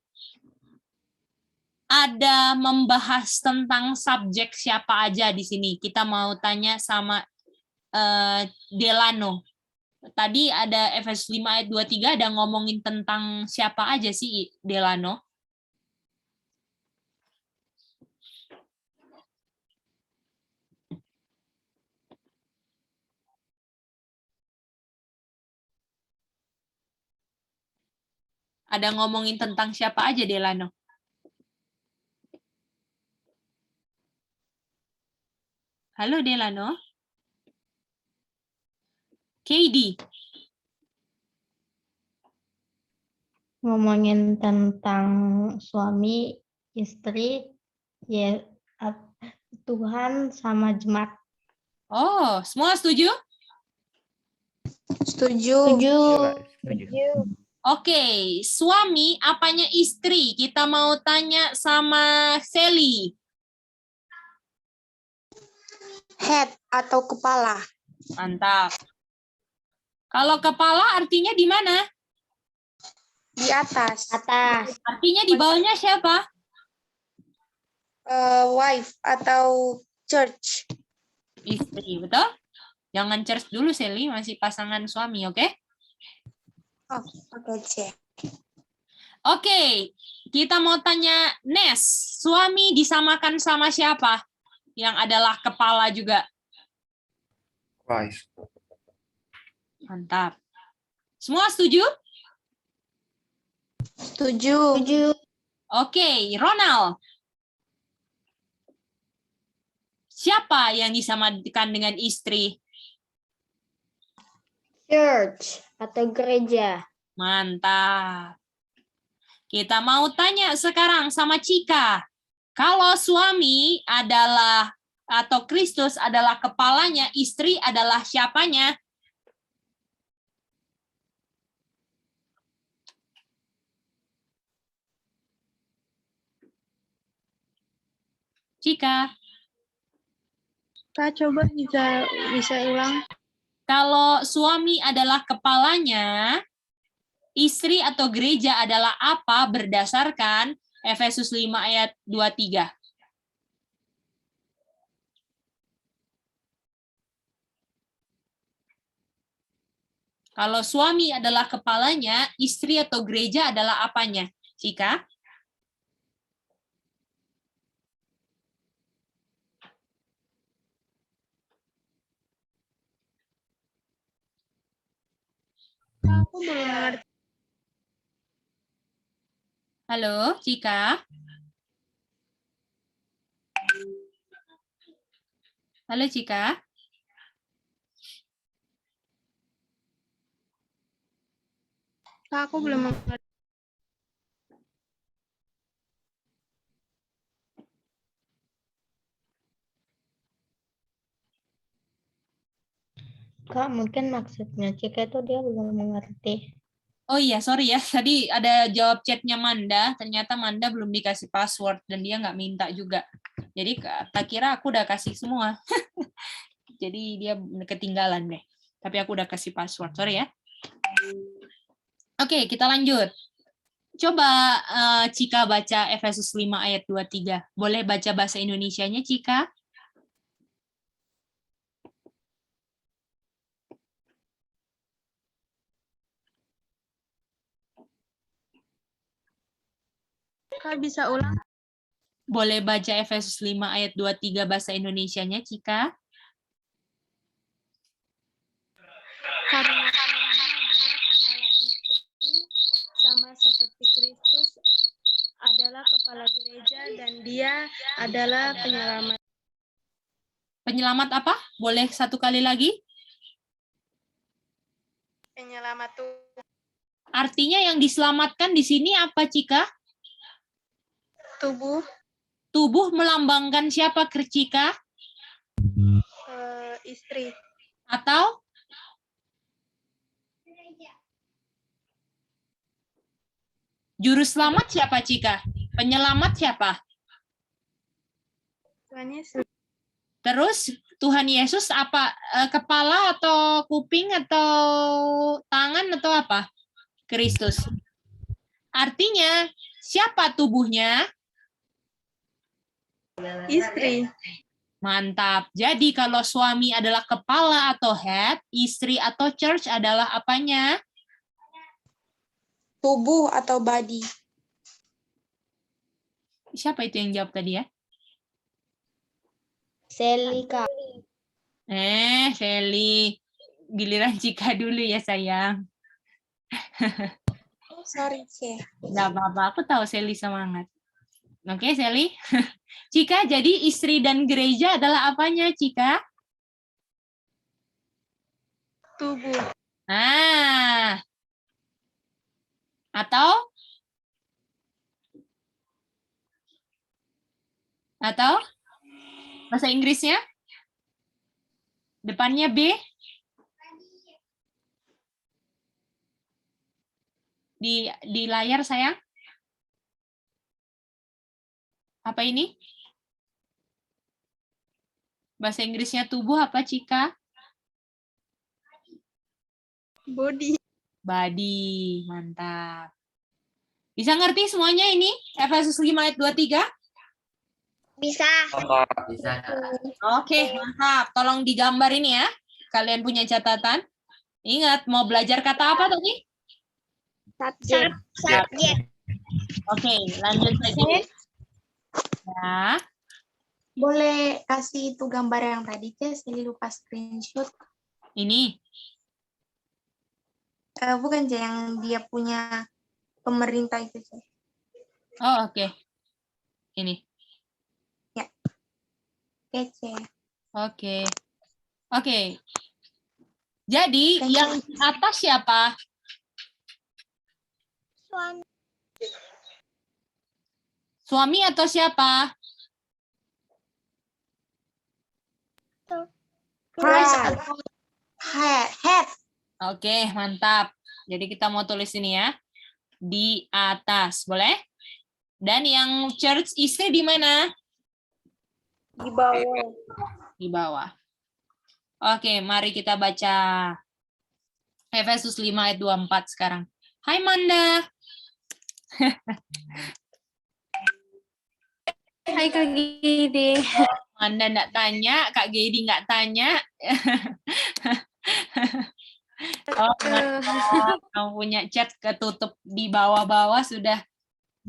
ada membahas tentang subjek siapa aja di sini. Kita mau tanya sama Delano. Tadi ada Efesus 5 ayat 23 ada ngomongin tentang siapa aja sih, Delano? Ada ngomongin tentang siapa aja, Delano? Halo, Delano? Katie? Ngomongin tentang suami, istri, ya Tuhan sama jemaat. Oh, semua setuju? Setuju. Setuju. Oke, suami apanya istri? Kita mau tanya sama Sally. Head atau kepala. Mantap. Kalau kepala artinya di mana? Di atas. Atas. Artinya di bawahnya siapa? Wife atau church. Istri, betul? Jangan church dulu, Sally. Masih pasangan suami, oke? Oh, oke, C. Oke, kita mau tanya Nes. Suami disamakan sama siapa? Yang adalah kepala juga. Christ. Mantap. Semua setuju? Setuju. Oke, Ronald. Siapa yang disamakan dengan istri? Church atau gereja. Mantap. Kita mau tanya sekarang sama Cika. Kalau suami adalah atau Kristus adalah kepalanya, istri adalah siapanya? Cika. Kak, coba bisa ulang. Kalau suami adalah kepalanya, istri atau gereja adalah apa berdasarkan Efesus 5 ayat 23. Kalau suami adalah kepalanya, istri atau gereja adalah apanya? Cika? Aku belum ngerti. Halo, Cika. Halo, Cika. Aku belum ngerti. Kak, mungkin maksudnya Cika itu dia belum mengerti. Oh iya, sorry ya. Tadi ada jawab chatnya Manda. Ternyata Manda belum dikasih password dan dia nggak minta juga. Jadi tak kira aku udah kasih semua. Jadi dia ketinggalan deh. Tapi aku udah kasih password. Sorry ya. Oke, kita lanjut. Coba Cika baca Efesus 5 ayat 23. Boleh baca bahasa Indonesianya, Cika? Kak bisa ulang? Boleh baca Efesus 5 ayat 23 bahasa Indonesianya, Cika? Karena suami adalah kepala istri, sama seperti Kristus adalah kepala gereja dan dia adalah penyelamat. Penyelamat apa? Boleh satu kali lagi? Penyelamat Artinya yang diselamatkan di sini apa, Cika? tubuh, Tubuh melambangkan siapa, Cika? istri. Atau juru selamat siapa, Cika? Penyelamat siapa? Tuhan Yesus. Terus Tuhan Yesus apa? Kepala atau kuping atau tangan atau apa? Kristus. Artinya siapa tubuhnya? Istri. Mantap. Jadi kalau suami adalah kepala atau head, istri atau church adalah apanya? Tubuh atau body. Siapa itu yang jawab tadi ya? Sally, Kak. Sally. Giliran Cika dulu ya, sayang. Sorry, C. Nggak apa-apa, aku tahu Sally semangat. Oke, Sally. Cika, jadi istri dan gereja adalah apanya, Cika? Tubuh. Nah. Atau bahasa Inggrisnya? Depannya B? Di layar, sayang? Apa ini? Bahasa Inggrisnya tubuh apa, Cika? Body. Body. Mantap. Bisa ngerti semuanya ini? Efesus 5 ayat 23? Bisa. Bisa, Kak. Oke, mantap. Tolong digambar ini ya. Kalian punya catatan? Ingat, mau belajar kata apa tadi? Subjek. Subjek. Oke, lanjut lagi. Ya. Boleh kasih itu gambar yang tadi, C? Saya lupa screenshot. Ini. Bukan, C, yang dia punya pemerintah itu, C. Oh, oke. Ini. Oke, C. Oke. Oke. Jadi, yang di atas siapa? Suami. Suami atau siapa? Christ atau head. Oke, mantap. Jadi kita mau tulis ini ya. Di atas, boleh? Dan yang church istri di mana? Di bawah. Di bawah. Oke, mari kita baca Efesus 5 ayat 24 sekarang. Hai Manda. Hai Kak Gede. Manda enggak tanya, Kak Gedi enggak tanya. Oh, kamu punya chat ketutup di bawah-bawah sudah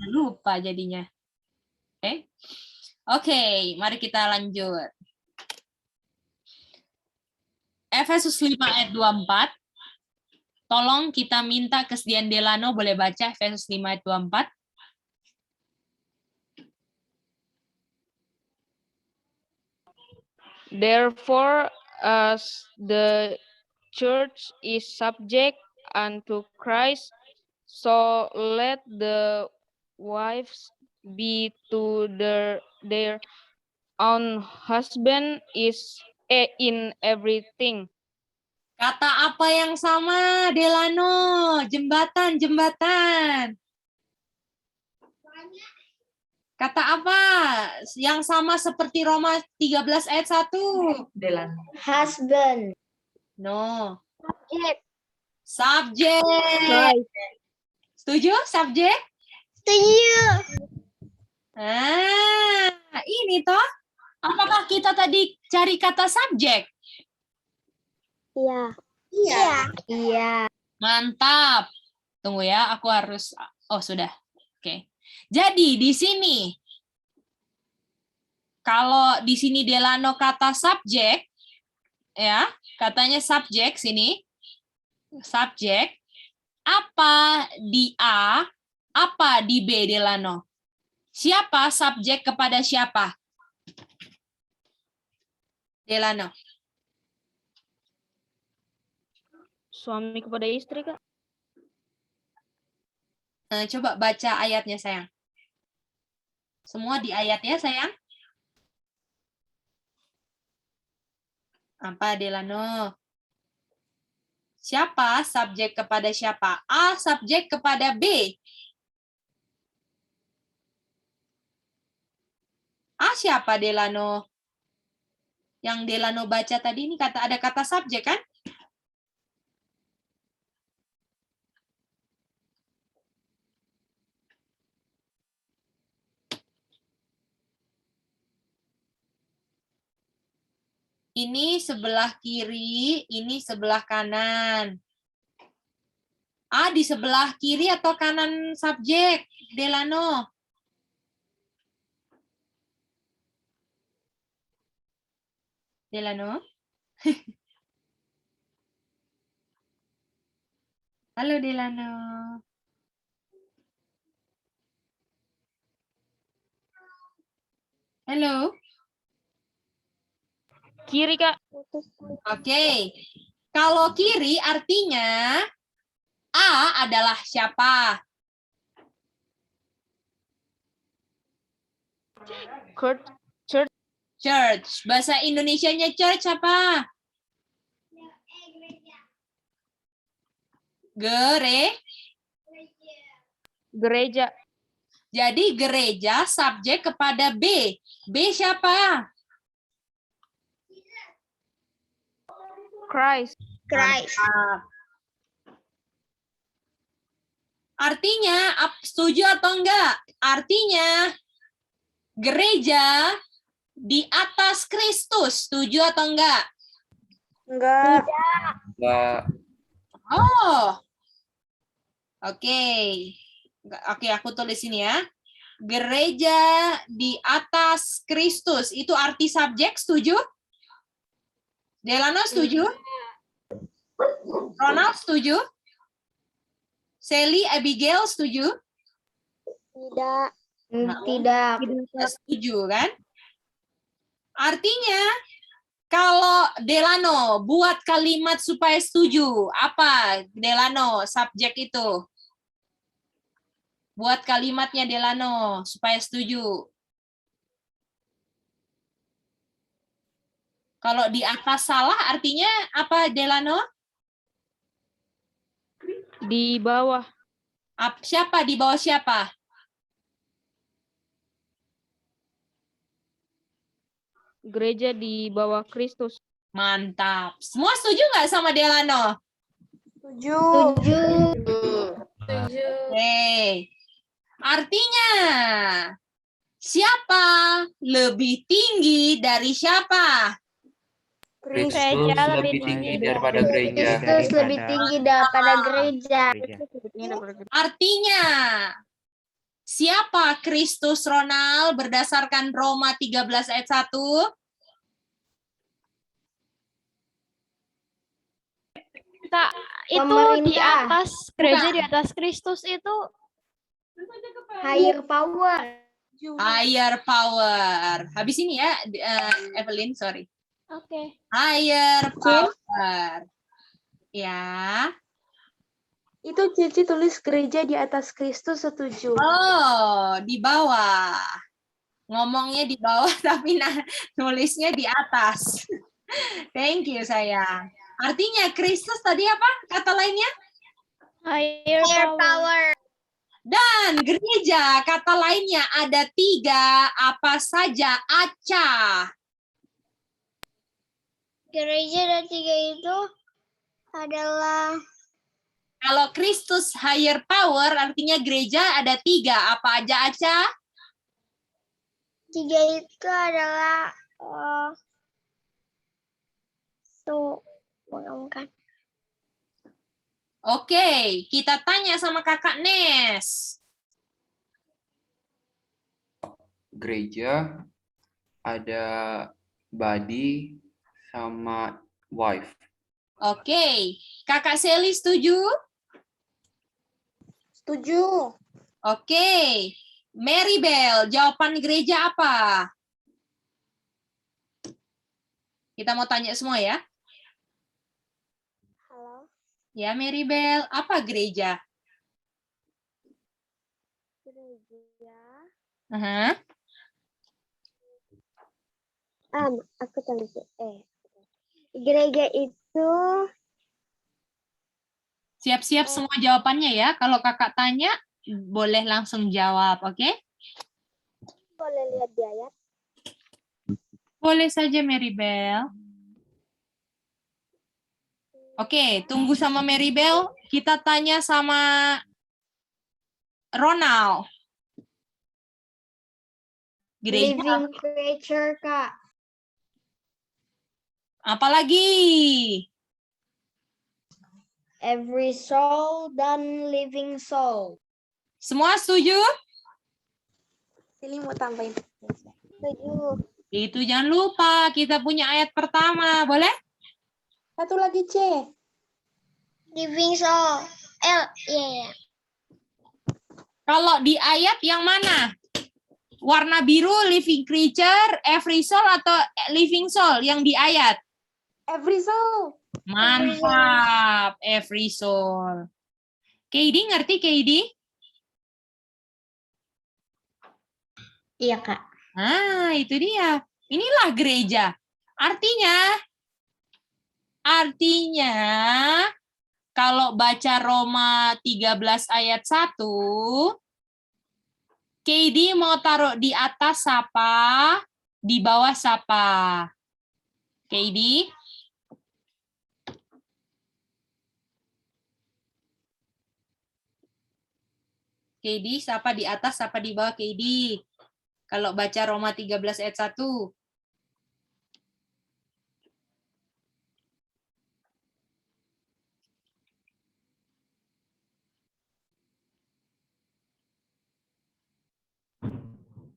lupa jadinya. Oke, mari kita lanjut. Efesus 5 ayat 24. Tolong kita minta kesediaan Delano, boleh baca Efesus 5 ayat 24. Therefore, as the church is subject unto Christ, so let the wives be to their own husband in everything. Kata apa yang sama, Delano? Jembatan, jembatan. Kata apa yang sama seperti Roma 13 ayat 1? Husband. No. Subject. Subjek. Setuju? Subjek? Setuju. Ini toh. Apakah kita tadi cari kata subjek? Iya. Iya. Mantap. Tunggu ya, aku harus... Oh, sudah. Oke. Jadi, di sini, kalau di sini Delano kata subjek, ya, katanya subjek sini, subjek, apa di A, apa di B, Delano? Siapa subjek kepada siapa? Delano. Suami kepada istri, Kak. Coba baca ayatnya, sayang. Semua di ayat ya, sayang. Apa, Delano? Siapa subjek kepada siapa? A subjek kepada B. A siapa, Delano? Yang Delano baca tadi ini ada kata subjek kan? Ini sebelah kiri, ini sebelah kanan. A di sebelah kiri atau kanan subjek, Delano? Delano? Halo, Delano. Halo. Kiri, Kak. Oke. Kalau kiri artinya A adalah siapa? Church. Church. Bahasa Indonesianya church apa? Gereja. Jadi gereja subjek kepada B. B siapa? Christ. Artinya, setuju atau enggak? Artinya, gereja di atas Kristus. Setuju atau enggak? Enggak. Enggak. Oh. Oke. Oke, aku tulis ini ya. Gereja di atas Kristus. Itu arti subjek, setuju? Delano setuju? Ronald setuju? Sally, Abigail setuju? Tidak. Tidak. Setuju kan? Artinya, kalau Delano buat kalimat supaya setuju, apa Delano subjek itu? Buat kalimatnya Delano supaya setuju. Kalau di atas salah artinya apa, Delano? Di bawah. Siapa di bawah siapa? Gereja di bawah Kristus. Mantap. Semua setuju nggak sama Delano? Setuju. Oke. Artinya, siapa lebih tinggi dari siapa? Kristus lebih tinggi daripada gereja. Kristus lebih tinggi daripada gereja. Artinya, siapa Kristus, Ronald, berdasarkan Roma 13 ayat 1? Kak, itu di Pemerintah. atas gereja di atas Kristus itu Higher power. Higher power. Habis ini ya, Evelyn, sorry. oke. Higher power. Ya. Itu Cici tulis gereja di atas Kristus, setuju. Oh, di bawah. Ngomongnya di bawah tapi nulisnya di atas. Thank you, sayang. Artinya Kristus tadi apa kata lainnya? Higher power. Dan gereja kata lainnya ada 3, apa saja? Acah. Gereja ada 3 itu adalah Kalau Kristus higher power artinya gereja ada 3, apa aja Acah? 3 itu adalah bukan. Oke, kita tanya sama Kakak Nes. Gereja ada body sama wife. Oke, Kakak Sally setuju? Setuju. Oke, Mary Bell, jawaban gereja apa? Kita mau tanya semua ya. Halo, Ya, Mary Bell, apa gereja? gereja. Aha. Aku tahu. Gereja itu Siap-siap semua jawabannya ya. Kalau kakak tanya, boleh langsung jawab, oke? boleh lihat di ayat. Boleh saja, Mary Bell. Oke, tunggu sama Mary Bell. Kita tanya sama Ronald. Gereja Living creature, Kak. apalagi? Every soul dan living soul. Semua setuju? Sini mau tambahin. Setuju. Itu jangan lupa, kita punya ayat pertama. Boleh? Satu lagi, C. Living soul. Iya. Kalau di ayat yang mana? Warna biru living creature, every soul atau living soul yang di ayat? Every soul. Mantap, every soul. Katie ngerti Katie? Iya, Kak. Nah, itu dia. Inilah gereja. Artinya kalau baca Roma 13 ayat 1, Katie mau taruh di atas siapa? Di bawah siapa? Katie? Katie, siapa di atas, siapa di bawah Katie? Kalau baca Roma 13 ayat 1.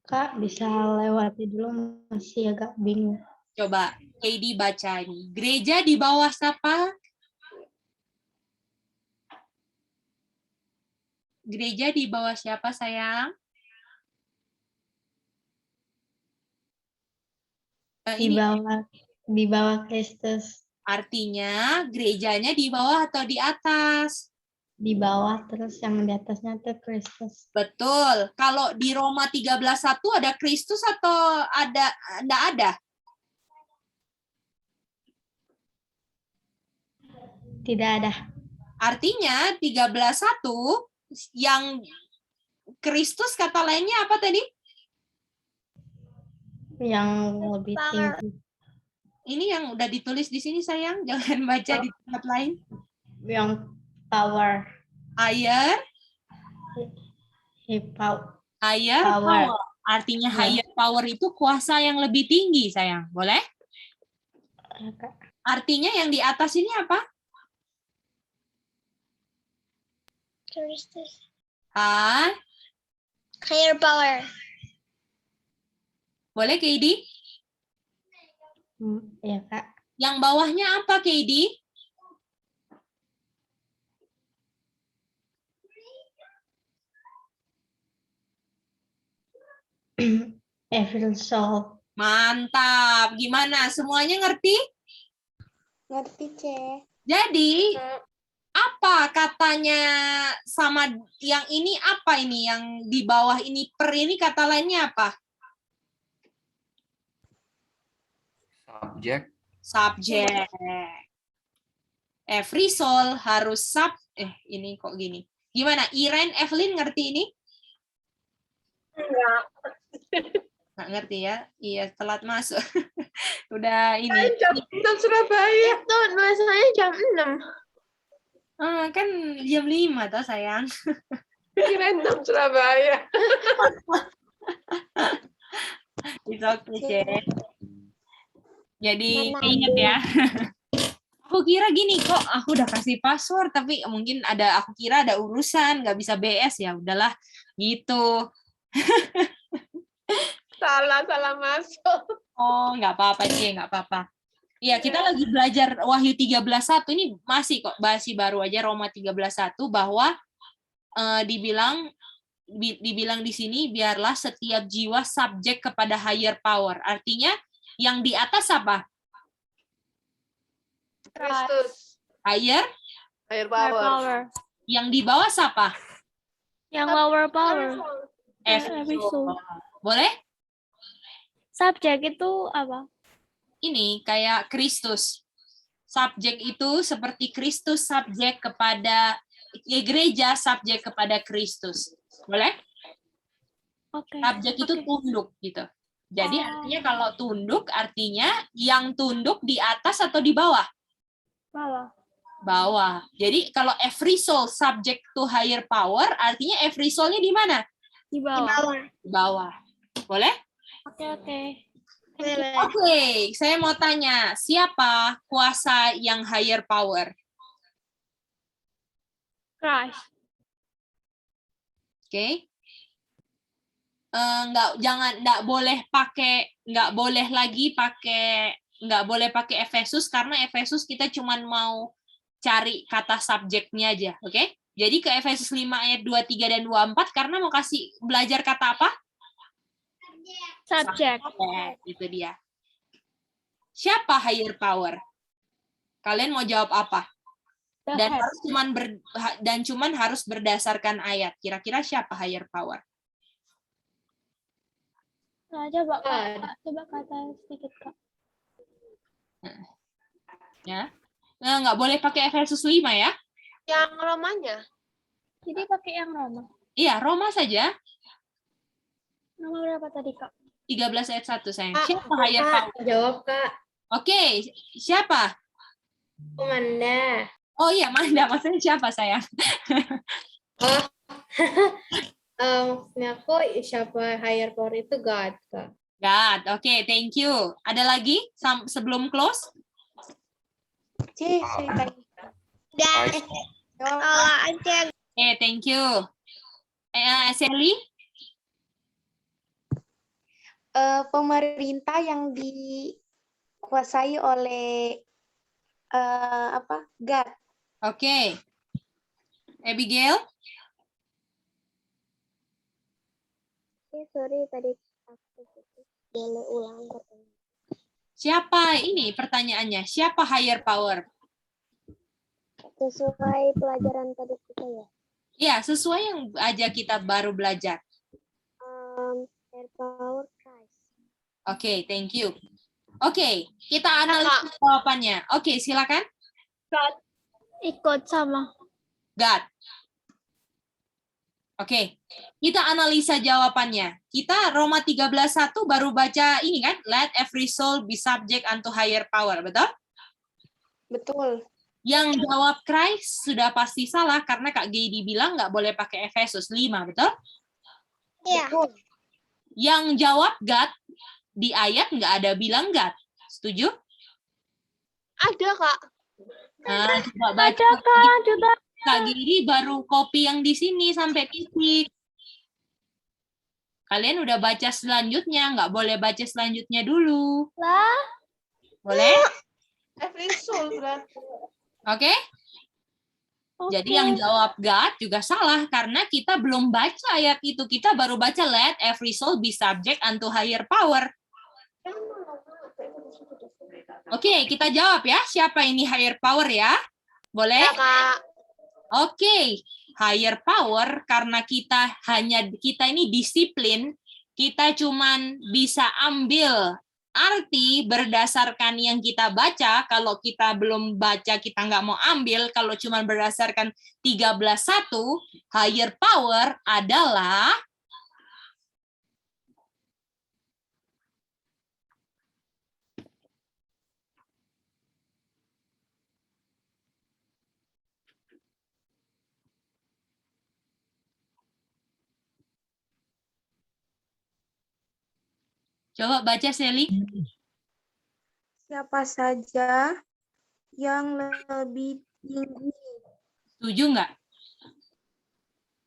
Kak, bisa lewati dulu, masih agak bingung. Coba Katie baca ini. Gereja di bawah siapa? Gereja di bawah siapa, sayang? Di bawah Kristus. Artinya gerejanya di bawah atau di atas? Di bawah, terus yang di atasnya itu Kristus. Betul. Kalau di Roma 13:1 ada Kristus atau enggak ada? Tidak ada. Artinya 13:1 yang Kristus kata lainnya apa tadi? Yang lebih tinggi. Ini yang udah ditulis di sini, sayang. Jangan baca di tempat lain. Yang power. Higher power. Artinya higher power itu kuasa yang lebih tinggi, sayang. Boleh? Artinya yang di atas ini apa? Kristus. Higher power. Boleh, Katie? Iya, Kak. Yang bawahnya apa, Katie? every soul. Mantap. Gimana? Semuanya ngerti? Ngerti, C. Jadi, apa katanya sama yang ini apa ini? Yang di bawah ini per ini kata lainnya apa? Subject. Subjek. Every soul harus ini kok gini. Gimana? Irene, Evelyn ngerti ini? Nggak ngerti ya? Iya, telat masuk. Udah ini. Jam 6 Surabaya. Itu nulisannya jam 6. Kan jam 5 toh sayang. Kirain 6 Surabaya. It's okay, Cek. Jadi ingat ya. Aku kira gini kok aku udah kasih password tapi mungkin aku kira ada urusan nggak bisa BS ya udahlah gitu. Salah masuk. Oh nggak apa-apa sih nggak apa-apa. Iya kita lagi belajar Wahyu 13:1 ini masih kok masih baru aja Roma 13:1 bahwa dibilang di sini biarlah setiap jiwa subjek kepada higher power. Artinya yang di atas apa? Kristus. Higher Power. Yang di bawah siapa? Yang lower power. Every soul. Boleh? Subjek itu apa? Ini kayak Kristus. Subjek itu seperti Kristus subjek kepada gereja, subjek kepada Kristus. Boleh? Oke. Subjek itu tunduk gitu. Jadi artinya kalau tunduk artinya yang tunduk di atas atau di bawah? Bawah. Bawah. Jadi kalau every soul subject to higher power artinya every soul-nya di mana? Di bawah. Di bawah. Boleh? Oke. Oke, saya mau tanya, siapa kuasa yang higher power? Christ. Oke. Nggak boleh pakai Efesus karena Efesus kita cuman mau cari kata subjeknya aja, oke? Jadi ke Efesus 5 ayat 23 dan 24 karena mau kasih belajar kata apa? Subjek. Itu dia. Siapa higher power? Kalian mau jawab apa? Dan cuman harus berdasarkan ayat. Kira-kira siapa higher power? Nah, coba kata sedikit Kak. Ya. Nah, nggak boleh pakai Efesus 5 ya? Yang Romanya. Jadi pakai yang Roma. Iya, Roma saja. Nomor berapa tadi Kak? 13 ayat 1 sayang. Siapa higher power? Jawab, Kak. Oke, siapa? Manda. Oh iya, Manda. Maksudnya siapa sayang? Maksudnya aku siapa higher power itu God, Kak. God. Oke, thank you. Ada lagi sebelum close? C, saya tanya. Oke, thank you. Sally? Pemerintah yang dikuasai oleh God. Oke. Abigail? Sorry tadi aku boleh ulang pertanyaan. Siapa ini pertanyaannya? Siapa higher power? Sesuai pelajaran tadi kita ya. Ya, sesuai yang aja kita baru belajar. Higher power Christ. Oke, thank you. Oke, kita analisis jawabannya. Oke, silakan. Ikut sama. God. Oke, kita analisa jawabannya. Kita Roma 13:1 baru baca ini kan, let every soul be subject unto higher power, betul? Betul. Yang jawab Christ sudah pasti salah karena Kak Gedi bilang nggak boleh pakai Efesus 5, betul? Iya. Yang jawab God di ayat nggak ada bilang God. Setuju? Ada, Kak. Nah, coba baca. Ada Kak, juga. Kak Giri baru copy yang di sini sampai titik. Kalian udah baca selanjutnya, nggak boleh baca selanjutnya dulu. Lah. Boleh? Every soul berarti. Oke? Jadi yang jawab God juga salah karena kita belum baca ayat itu. Kita baru baca let every soul be subject unto higher power. Oke, kita jawab ya. Siapa ini higher power ya? Boleh? Ya, Kak. Oke, higher power karena kita ini disiplin, kita cuman bisa ambil arti berdasarkan yang kita baca. Kalau kita belum baca, kita nggak mau ambil. Kalau cuman berdasarkan 13:1, higher power adalah coba baca Sally. Siapa saja yang lebih tinggi. Setuju nggak?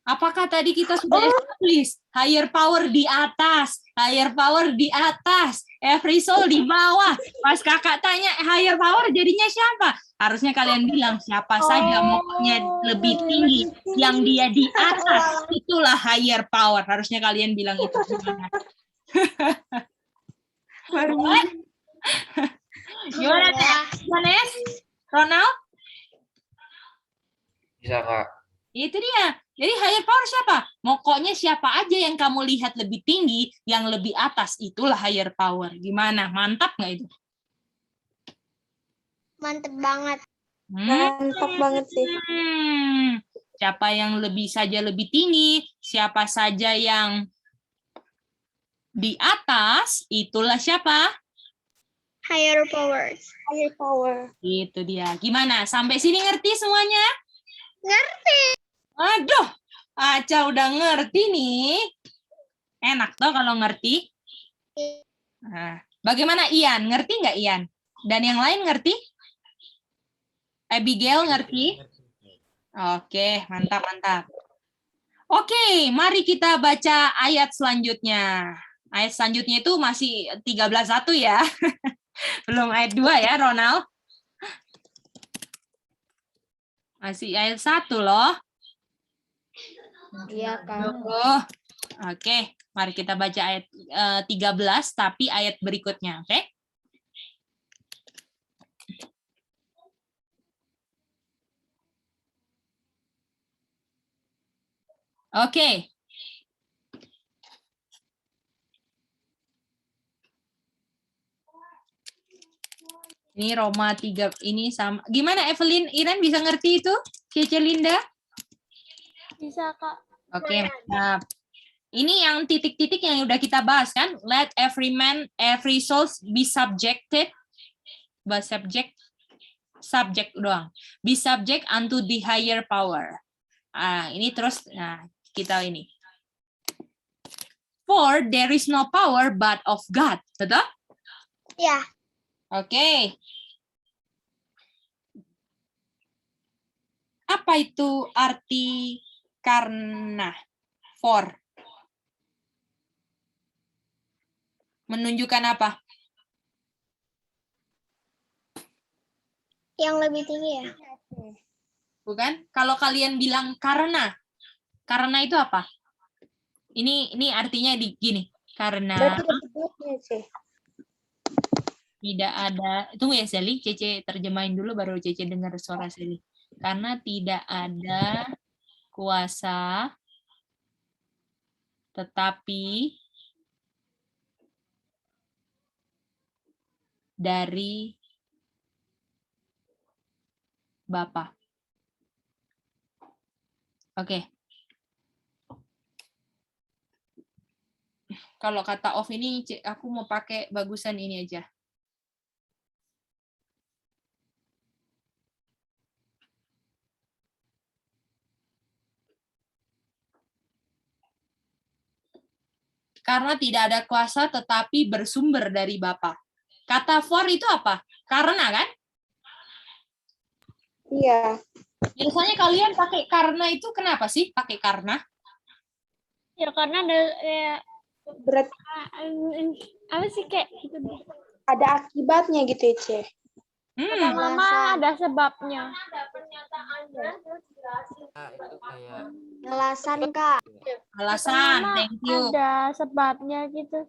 Apakah tadi kita sudah establish higher power di atas, higher power di atas, every soul di bawah? Pas kakak tanya higher power jadinya siapa? Harusnya kalian bilang siapa saja pokoknya lebih tinggi, yang dia di atas itulah higher power. Harusnya kalian bilang itu. Gimana Nes? Ronald? Bisa, Kak. Itu dia. Jadi higher power siapa? Pokoknya siapa aja yang kamu lihat lebih tinggi, yang lebih atas, itulah higher power. Gimana? Mantap nggak itu? Mantep banget. Mantap banget sih. Siapa yang lebih tinggi, siapa saja yang di atas, itulah siapa? Higher power. Higher power. Itu dia. Gimana? Sampai sini ngerti semuanya? Ngerti. Aduh, Aca udah ngerti nih. Enak tuh kalau ngerti. Nah, bagaimana Ian? Ngerti nggak Ian? Dan yang lain ngerti? Abigail ngerti? Oke, mantap. Oke, mari kita baca ayat selanjutnya. Ayat selanjutnya itu masih 13:1 ya. Belum ayat 2 ya, Ronald. Masih ayat 1 loh. Iya, Kak. Oke, mari kita baca ayat 13, tapi ayat berikutnya, oke? Oke. Ini Roma 3, ini sama. Gimana Evelyn? Iren bisa ngerti itu? Cece Linda? Bisa, Kak. Oke, mantap. Ini yang titik-titik yang udah kita bahas kan? Let every man, every soul be subjected. Subject doang. Be subject unto the higher power. Ini terus, kita ini. For there is no power but of God. Betul? Ya. Oke. Apa itu arti karena? For. Menunjukkan apa? Yang lebih tinggi ya. Bukan? Kalau kalian bilang karena itu apa? Ini artinya gini. Karena tidak ada. Tunggu ya Sally, Cece terjemahin dulu baru Cece dengar suara Sally. Karena tidak ada kuasa tetapi dari Bapa. Oke. Kalau kata off ini, aku mau pakai bagusan ini aja. Karena tidak ada kuasa tetapi bersumber dari Bapa. Kata for itu apa? Karena kan? Iya. Biasanya kalian pakai karena itu kenapa sih pakai karena? Ya karena ada Berarti apa sih kayak gitu deh. ada akibatnya gitu ya, Ce. Kata mama ada sebabnya. Ah, itu kayak Alasan, Kak. Alasan, Mama thank you. ada sebabnya gitu.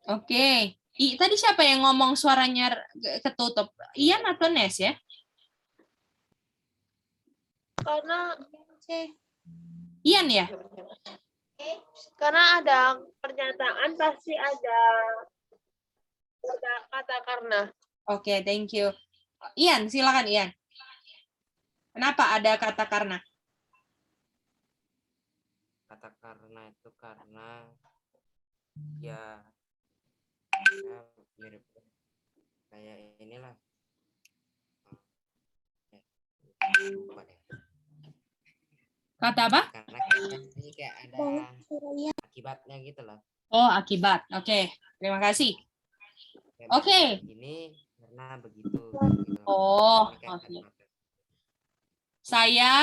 Oke. Tadi siapa yang ngomong suaranya ketutup? Ian atau Nes ya? Karena Ian ya? ada pernyataan pasti ada kata karena. Oke, thank you. Ian, silakan Ian. Kenapa ada kata karena? kata karena itu karena ya mirip kayak inilah. Lupa deh. Kata apa? Karena kayak ada akibatnya gitu loh. Oh, akibat. Oke, terima kasih. Kayak Oke. Ini karena begitu. Gitu. Oh, Kayak oke. ada- Saya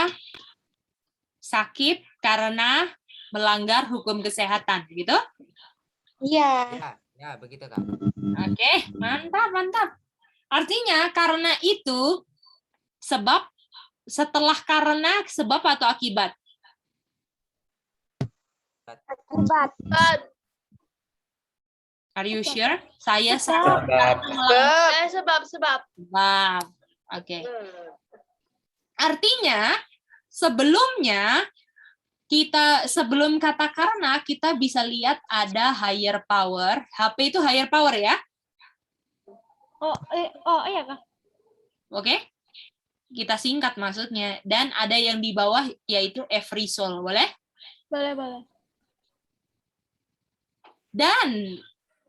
sakit karena melanggar hukum kesehatan, gitu? Iya. Ya, begitu Kak. Oke, mantap, mantap. Artinya karena itu sebab, setelah karena sebab atau akibat? Akibat. Are you sure? Saya sakit Sebab. sebab. Oke. Artinya sebelumnya sebelum kata karena kita bisa lihat ada higher power. HP itu higher power ya. Oh iya Kak. Oke. Kita singkat maksudnya. Dan ada yang di bawah yaitu every soul. Boleh? Boleh. Dan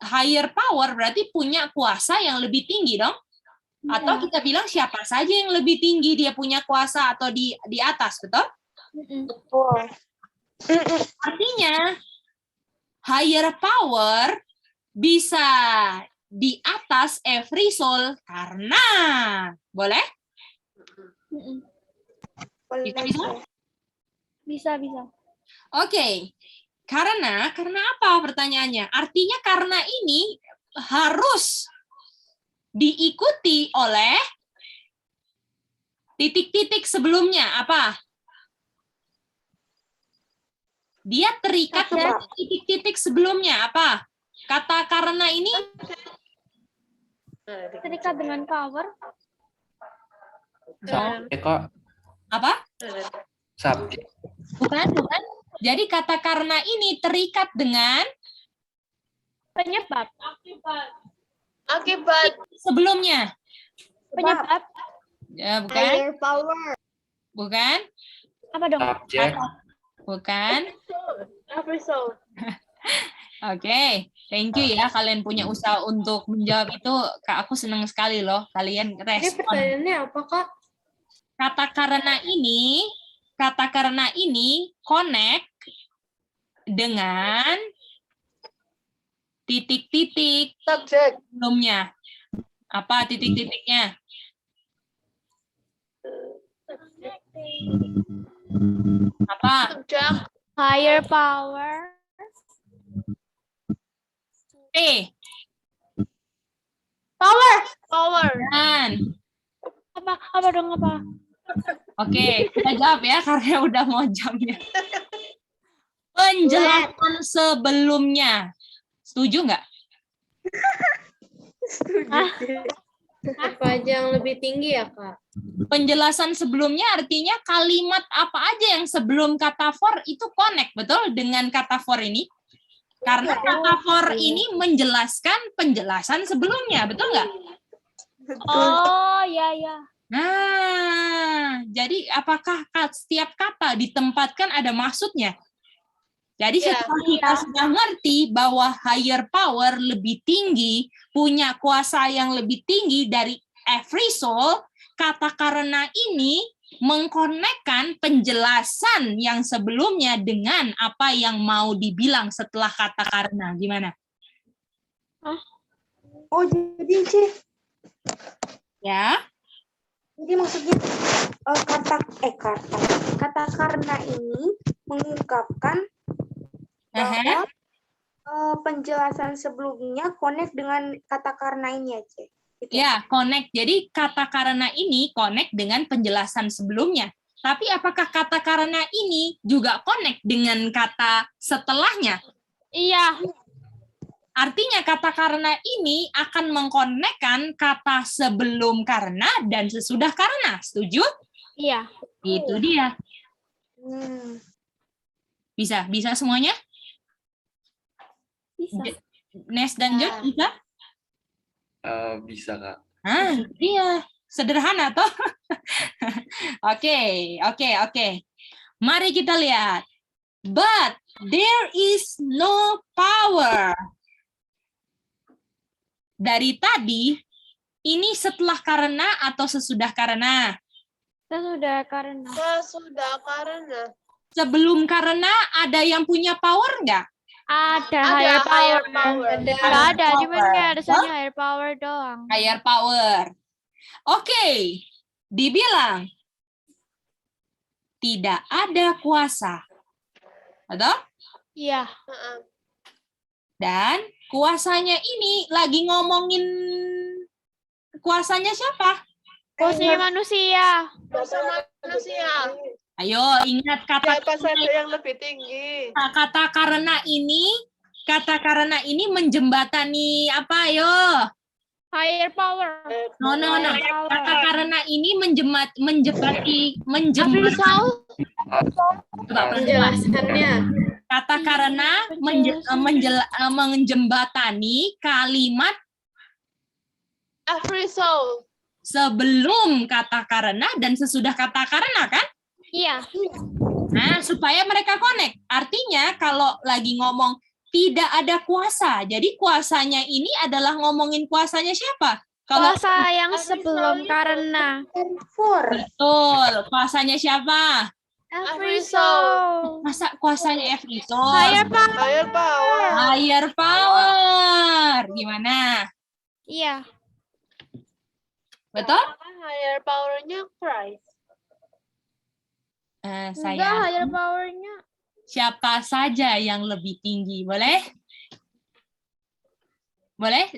higher power berarti punya kuasa yang lebih tinggi dong. Atau kita bilang siapa saja yang lebih tinggi dia punya kuasa atau di atas, betul? Betul. Artinya higher power bisa di atas every soul karena boleh? Bisa? Bisa. Oke. Karena apa pertanyaannya? Artinya karena ini harus diikuti oleh titik-titik sebelumnya. Apa? Dia terikat dengan titik-titik sebelumnya. Apa? Kata karena ini Terikat dengan power. Kok apa? subjek. Bukan. Jadi kata karena ini terikat dengan Penyebab. Akibat. sebelumnya. Penyebab. Ya, bukan? Higher power. Bukan? Apa dong? Subjek. Bukan? Every soul. Oke, thank you ya kalian punya usaha untuk menjawab itu. Kak, aku senang sekali loh kalian Ini respon. pertanyaannya apa, Kak? Kata karena ini connect dengan titik-titik Subjek. sebelumnya. Apa titik-titiknya? Apa? Subjek. Higher power. P. Power. Dan. Apa dong apa? Oke, kita jawab ya karena udah mau jamnya. Penjelasan sebelumnya. Setuju nggak? Apa aja yang lebih tinggi ya, Kak? Penjelasan sebelumnya artinya kalimat apa aja yang sebelum kata for itu connect, betul? Dengan kata for ini. Karena kata for ini menjelaskan penjelasan sebelumnya, betul nggak? Oh, ya. Nah, jadi apakah setiap kata ditempatkan ada maksudnya? Jadi setelah kita sudah ngerti bahwa higher power lebih tinggi, punya kuasa yang lebih tinggi dari every soul, kata karena ini mengkonekkan penjelasan yang sebelumnya dengan apa yang mau dibilang setelah kata karena. Gimana? Oh, jadi Ya. Jadi maksudnya kata karena ini mengungkapkan bahwa penjelasan sebelumnya connect dengan kata karena ini aja. Ya, connect. Jadi kata karena ini connect dengan penjelasan sebelumnya. Tapi apakah kata karena ini juga connect dengan kata setelahnya? Iya. Artinya kata karena ini akan mengkonekkan kata sebelum karena dan sesudah karena. Setuju? Iya. Itu dia. Bisa semuanya? Bisa. Nes dan Jo bisa? Bisa, Kak. Iya. Sederhana toh? Oke. Mari kita lihat. But there is no power. Dari tadi, ini setelah karena atau sesudah karena? Sesudah karena. Sesudah karena. Sebelum karena ada yang punya power nggak? Ada Ada higher power. higher power. Nggak ada, cuman Power. kayak adanya higher power doang. Higher power. Oke, dibilang tidak ada kuasa. Betul? Iya. Dan kuasanya ini lagi ngomongin kuasanya siapa? Kuasanya manusia. Kuasa manusia. Ayo ingat Siapa saja yang lebih tinggi? kata karena ini menjembatani apa? Ayo. Higher power. No. Kata karena ini menjembatani. Absolute. Penjelasannya. Kata karena menjembatani kalimat Every soul. sebelum kata karena dan sesudah kata karena kan? Iya. Nah, supaya mereka connect. Artinya kalau lagi ngomong tidak ada kuasa, jadi kuasanya ini adalah ngomongin kuasanya siapa? Kalau Kuasa yang sebelum karena. betul, kuasanya siapa? Every soul. Masa kuasanya every soul? Higher power. Higher power. Higher power. Gimana? Iya. Betul? Higher powernya Christ. Enggak, Saya higher powernya. siapa saja yang lebih tinggi, boleh? Boleh?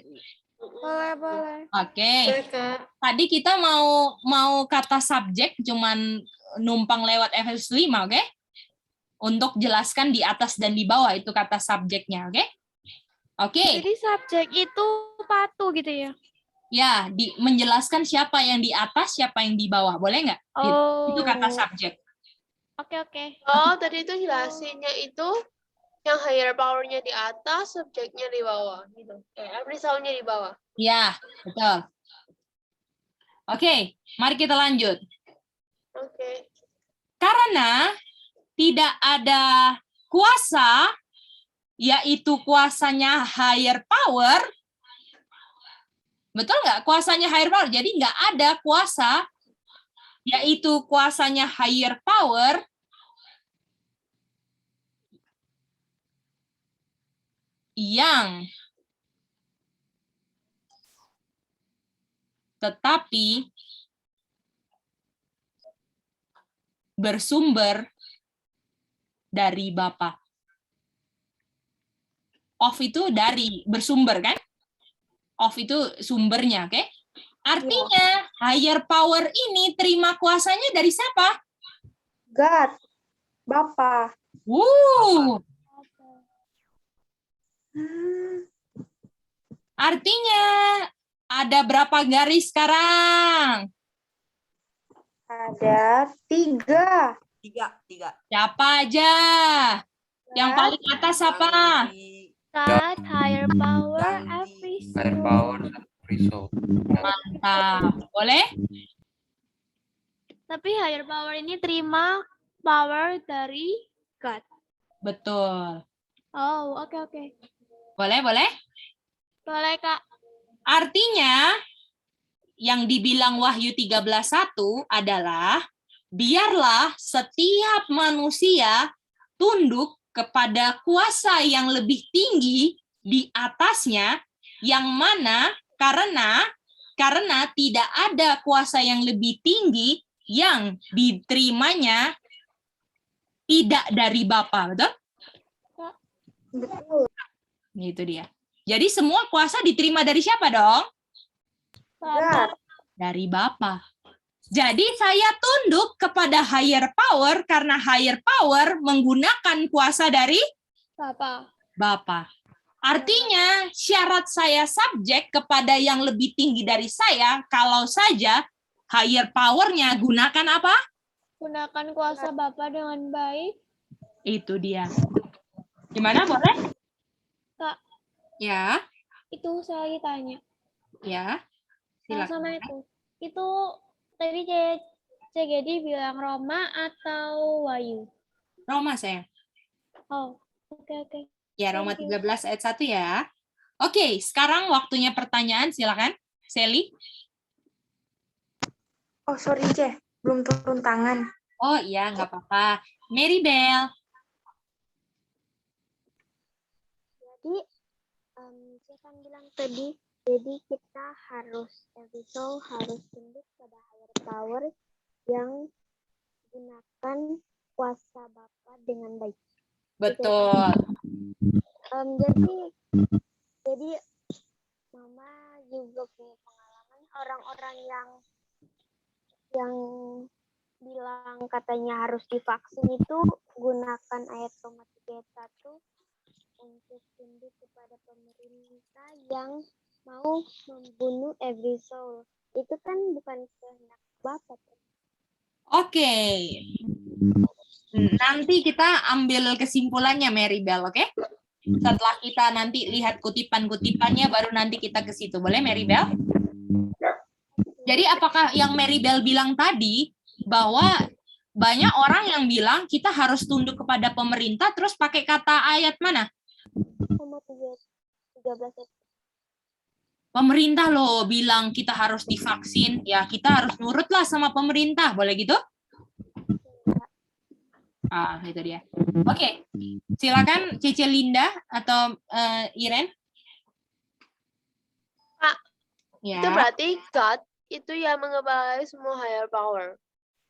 Boleh. Oke. Kak. Tadi kita mau kata subjek cuman numpang lewat Efesus 5, oke? Untuk jelaskan di atas dan di bawah itu kata subjeknya, oke? Oke. Jadi subjek itu patu gitu ya? Ya, menjelaskan siapa yang di atas, siapa yang di bawah, boleh nggak? Oh. Itu kata subjek. Oke. Oh, tadi itu jelasinnya itu yang higher powernya di atas, subjeknya di bawah, gitu. Every soul-nya di bawah. Ya, betul. Oke, mari kita lanjut. Oke. Karena tidak ada kuasa, yaitu kuasanya higher power. Betul nggak? Kuasanya higher power. Jadi nggak ada kuasa, yaitu kuasanya higher power. Yang tetapi bersumber dari Bapa. Of itu dari bersumber kan? Of itu sumbernya, oke? Artinya higher power ini terima kuasanya dari siapa? God. Bapa. Artinya ada berapa garis sekarang? Ada 3. Tiga. Siapa aja? Yang paling atas apa? God, higher power, every Higher soul. power every soul. Mantap. Boleh? Tapi higher power ini terima power dari God. Betul. Oh, oke. Boleh? Boleh, Kak. Artinya yang dibilang Wahyu 13:1 adalah biarlah setiap manusia tunduk kepada kuasa yang lebih tinggi di atasnya, yang mana karena tidak ada kuasa yang lebih tinggi yang diterimanya tidak dari Bapa, betul? Betul. Itu dia. Jadi semua kuasa diterima dari siapa dong? Bapak. Dari Bapa. Jadi saya tunduk kepada higher power karena higher power menggunakan kuasa dari Bapak. Bapa. Artinya syarat saya subjek kepada yang lebih tinggi dari saya kalau saja higher power-nya gunakan apa? Gunakan kuasa Bapak dengan baik. Itu dia. Gimana, boleh? Kak, Ya, itu saya lagi tanya. ya. Yang Silakan. sama itu tadi CGD bilang Roma atau Wahyu? Roma, sayang. Oh, oke. Ya, Roma Thank you. 13 ayat 1 ya. Oke, sekarang waktunya pertanyaan. Silakan, Sally. Oh, sorry, Ce. Belum turun tangan. Oh iya, nggak apa-apa. Mary Bell. Jadi, saya kan bilang tadi, jadi kita harus, every soul harus tunduk pada higher power yang gunakan kuasa Bapa dengan baik. Betul. Jadi Mama juga punya pengalaman orang-orang yang bilang katanya harus divaksin itu gunakan ayat Roma 3:1 untuk tunduk kepada pemerintah yang mau membunuh every soul. Itu kan bukan kehendak Bapak. Oke. Nanti kita ambil kesimpulannya, Mary Bell, oke? Setelah kita nanti lihat kutipan-kutipannya, baru nanti kita ke situ. Boleh, Mary Bell? Jadi apakah yang Mary Bell bilang tadi, bahwa banyak orang yang bilang kita harus tunduk kepada pemerintah, terus pakai kata ayat mana? Roma 13. Pemerintah loh bilang kita harus divaksin, ya kita harus nurutlah sama pemerintah, boleh gitu? Ah, itu dia. Oke, silakan Cece Linda atau Iren. Pak, Ya, itu berarti God itu yang mengepalai semua higher power.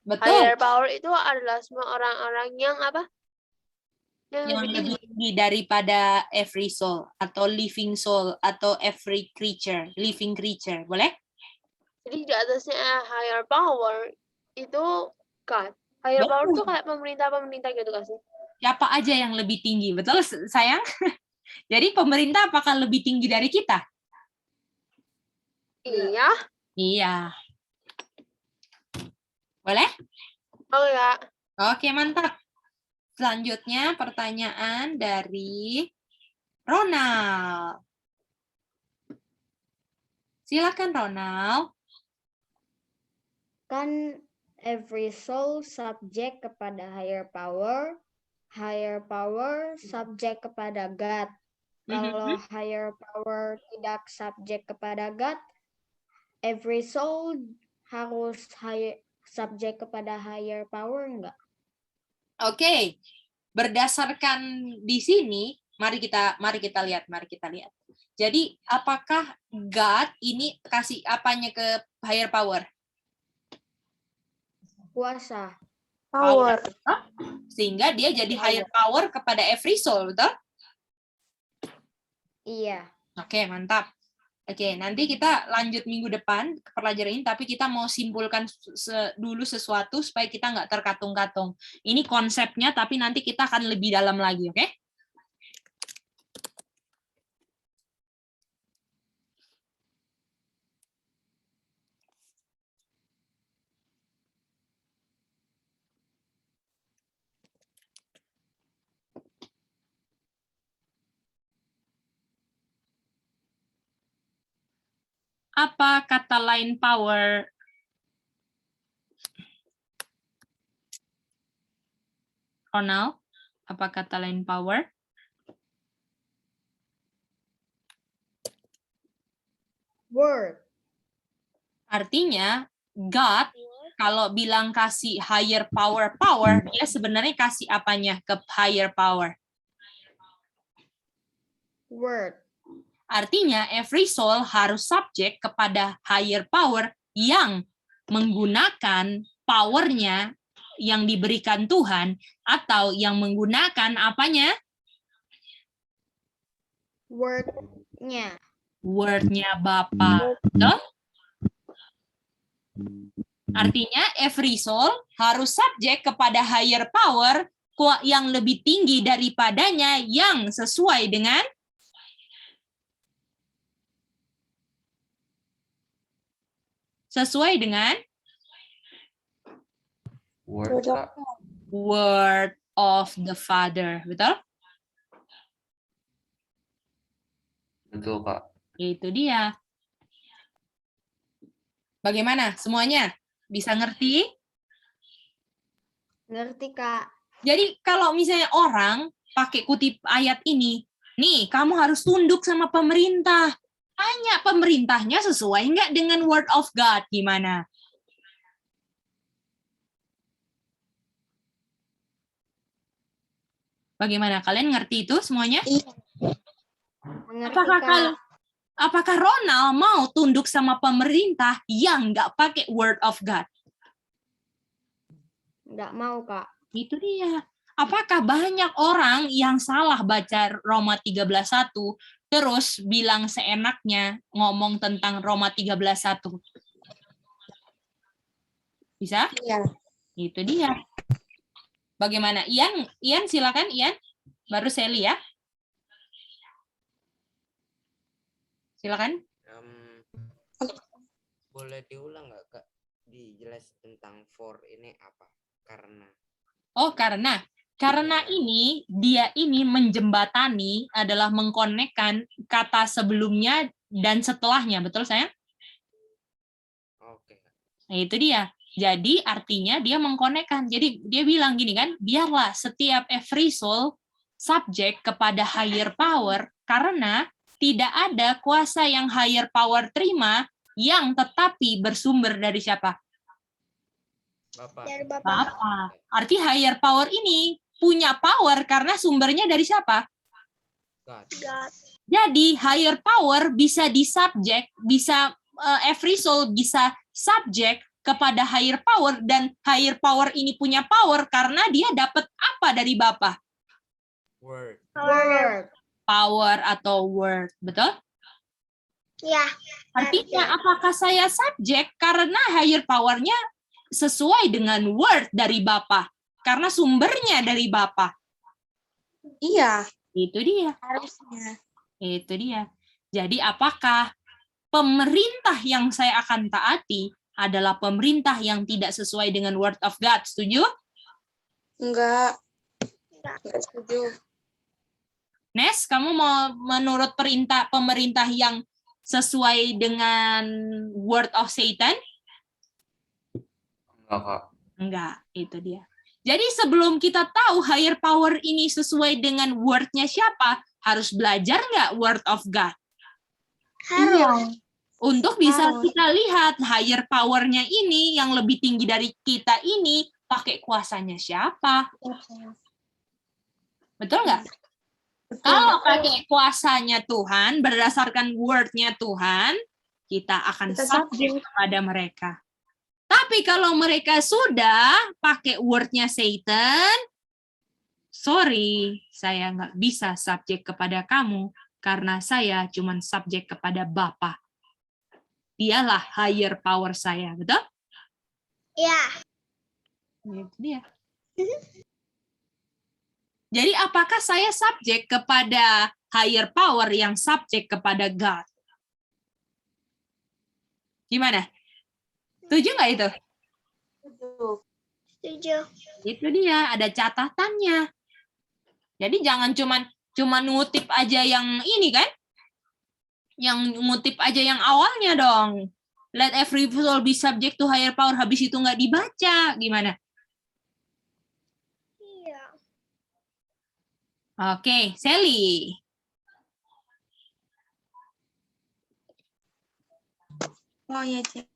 betul. Higher power itu adalah semua orang-orang yang apa? Yang Yang lebih tinggi. lebih tinggi daripada every soul atau living soul atau every creature, living creature, boleh? Jadi di atasnya higher power itu God. Higher power itu kayak pemerintah-pemerintah gitu kan sih? Siapa aja yang lebih tinggi, betul sayang? Jadi pemerintah apakah lebih tinggi dari kita? Iya. Iya. Boleh? Oh ya. Oke, mantap. Selanjutnya pertanyaan dari Ronald. Silakan Ronald. Kan every soul subject kepada higher power subject kepada God. Kalau higher power tidak subject kepada God, every soul harus subject kepada higher power enggak? Oke. Berdasarkan di sini, mari kita lihat. Jadi, apakah God ini kasih apanya ke higher power? Kuasa. Power. Sehingga dia jadi higher power kepada every soul, betul? Iya. Oke, mantap. Oke, nanti kita lanjut minggu depan ke pelajaran ini, tapi kita mau simpulkan dulu sesuatu supaya kita nggak terkatung-katung. Ini konsepnya, tapi nanti kita akan lebih dalam lagi, oke? Apa kata lain power? Ronald, apa kata lain power? Word. Artinya, God, kalau bilang kasih higher power, dia sebenarnya kasih apanya ke higher power? Word. Artinya, every soul harus subject kepada higher power yang menggunakan powernya yang diberikan Tuhan atau yang menggunakan apanya? Word-nya. Word-nya Bapa. Betul? Artinya every soul harus subjek kepada higher power yang lebih tinggi daripadanya yang sesuai dengan Word, Kak. word of the Father. Betul? Betul, Kak. Itu dia. Bagaimana semuanya? Bisa ngerti? Ngerti, Kak. Jadi kalau misalnya orang pakai kutip ayat ini, nih kamu harus tunduk sama pemerintah. Tanya pemerintahnya sesuai nggak dengan word of God? Gimana? Bagaimana? Kalian ngerti itu semuanya? Mengerti, Apakah Kak. apakah Ronald mau tunduk sama pemerintah yang nggak pakai word of God? Nggak mau, Kak. Itu dia. Apakah banyak orang yang salah baca Roma 13:1 terus bilang seenaknya ngomong tentang Roma 13:1? Bisa? Iya. Itu dia. Bagaimana? Ian silakan Ian. Baru Sally ya. Silakan. Boleh diulang nggak, Kak? Dijelasin tentang for ini apa? Karena. Oh, karena ini dia ini menjembatani adalah mengkonekkan kata sebelumnya dan setelahnya, betul sayang? Oke. Nah, itu dia. Jadi artinya dia mengkonekkan. Jadi dia bilang gini kan, biarlah setiap every soul subject kepada higher power karena tidak ada kuasa yang higher power terima yang tetapi bersumber dari siapa? Bapak. Dari Bapak. Bapak. Arti higher power ini punya power karena sumbernya dari siapa? God. God. Jadi higher power bisa disubjek, bisa every soul bisa subjek kepada higher power dan higher power ini punya power karena dia dapat apa dari Bapa? Word. Word. Power atau word, betul? Ya. Artinya apakah saya subjek karena higher power-nya sesuai dengan word dari Bapa? Karena sumbernya dari Bapa. Iya. Itu dia. Harusnya. Itu dia. Jadi apakah pemerintah yang saya akan taati adalah pemerintah yang tidak sesuai dengan word of God? Setuju? Enggak setuju. Nes, kamu mau menurut perintah pemerintah yang sesuai dengan word of Satan? Enggak, Kak. Enggak, itu dia. Jadi sebelum kita tahu higher power ini sesuai dengan word-nya siapa, harus belajar nggak word of God? Harus. Untuk bisa Harus. kita lihat higher power-nya ini, yang lebih tinggi dari kita ini, pakai kuasanya siapa? Betul nggak? Kalau pakai kuasanya Tuhan, berdasarkan word-nya Tuhan, kita akan Kita subject kepada mereka. Tapi kalau mereka sudah pakai word-nya Satan, sorry, saya nggak bisa subject kepada kamu, karena saya cuma subject kepada Bapa. Dialah higher power saya, betul? Ya. Itu dia. Jadi apakah saya subjek kepada higher power yang subjek kepada God? Gimana? Setuju nggak itu? Setuju. Itu dia, ada catatannya. Jadi jangan cuman ngutip aja yang ini kan? Yang ngutip aja yang awalnya dong. Let every soul be subject to higher power. Habis itu nggak dibaca. Gimana? Iya. Oke, Sally. Oh ya, Cek.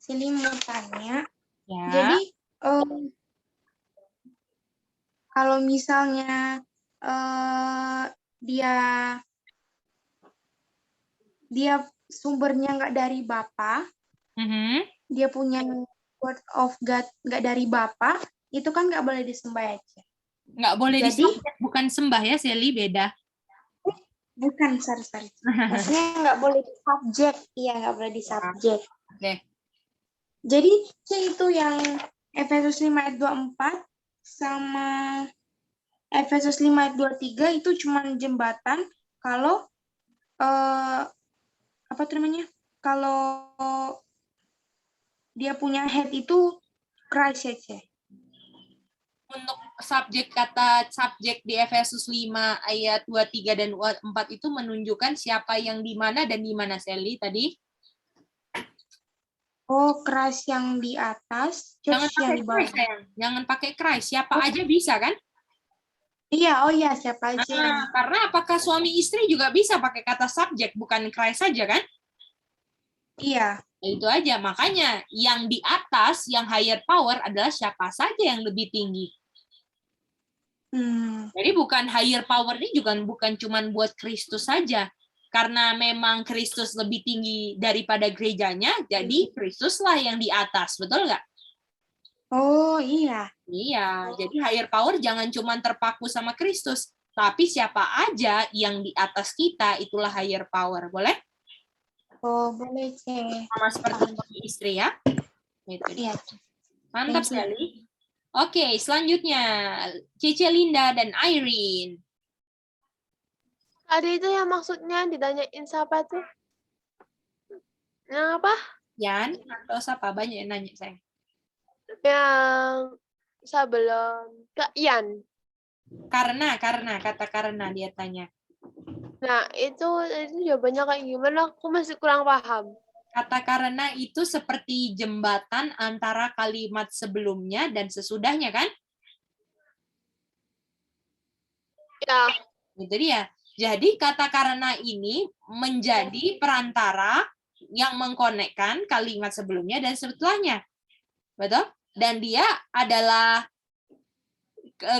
Sili mau tanya. Ya. Jadi, kalau misalnya dia sumbernya nggak dari Bapa, dia punya word of God nggak dari Bapa, itu kan nggak boleh disembah ya, Cek. Nggak boleh Jadi, disembah, bukan sembah ya, Sally, beda. Bukan, sorry. Maksudnya nggak boleh disubjek. Iya, nggak boleh disubjek. Oke. Jadi itu yang Efesus 5 ayat 24 sama Efesus 5 ayat 23 itu cuma jembatan kalau apa tuh namanya? Kalau dia punya head itu Christ ya. Untuk subjek di Efesus 5 ayat 23 dan 24 itu menunjukkan siapa yang di mana dan di mana, Sally tadi? Oh, Christ yang di atas, Jangan church yang pakai di bawah. Christ, sayang. Jangan pakai Christ. Siapa aja bisa kan? Iya, oh iya, siapa aja yang... Nah, karena apakah suami istri juga bisa pakai kata subjek, bukan Christ saja kan? Iya. Itu aja. Makanya yang di atas, yang higher power adalah siapa saja yang lebih tinggi. Jadi bukan higher power ini juga bukan cuma buat Kristus saja. Karena memang Kristus lebih tinggi daripada gerejanya, jadi Kristuslah yang di atas. Betul nggak? Oh, iya. Iya, jadi higher power jangan cuma terpaku sama Kristus. Tapi siapa aja yang di atas kita, itulah higher power. Boleh? Oh, boleh, Cek. Sama seperti suami istri ya. Itu dia. Mantap sekali. Oke, selanjutnya Cece Linda dan Irene. Tadi itu yang maksudnya ditanyain siapa tuh? Yang apa? Yan atau siapa? Banyak yang nanya saya. Yang sebelum Kak Yan. Karena kata karena dia tanya. Nah, itu jawabannya kayak gimana? Aku masih kurang paham. Kata karena itu seperti jembatan antara kalimat sebelumnya dan sesudahnya, kan? Ya. Itu dia. Jadi kata karena ini menjadi perantara yang mengkonekkan kalimat sebelumnya dan setelahnya. Betul? Dan dia adalah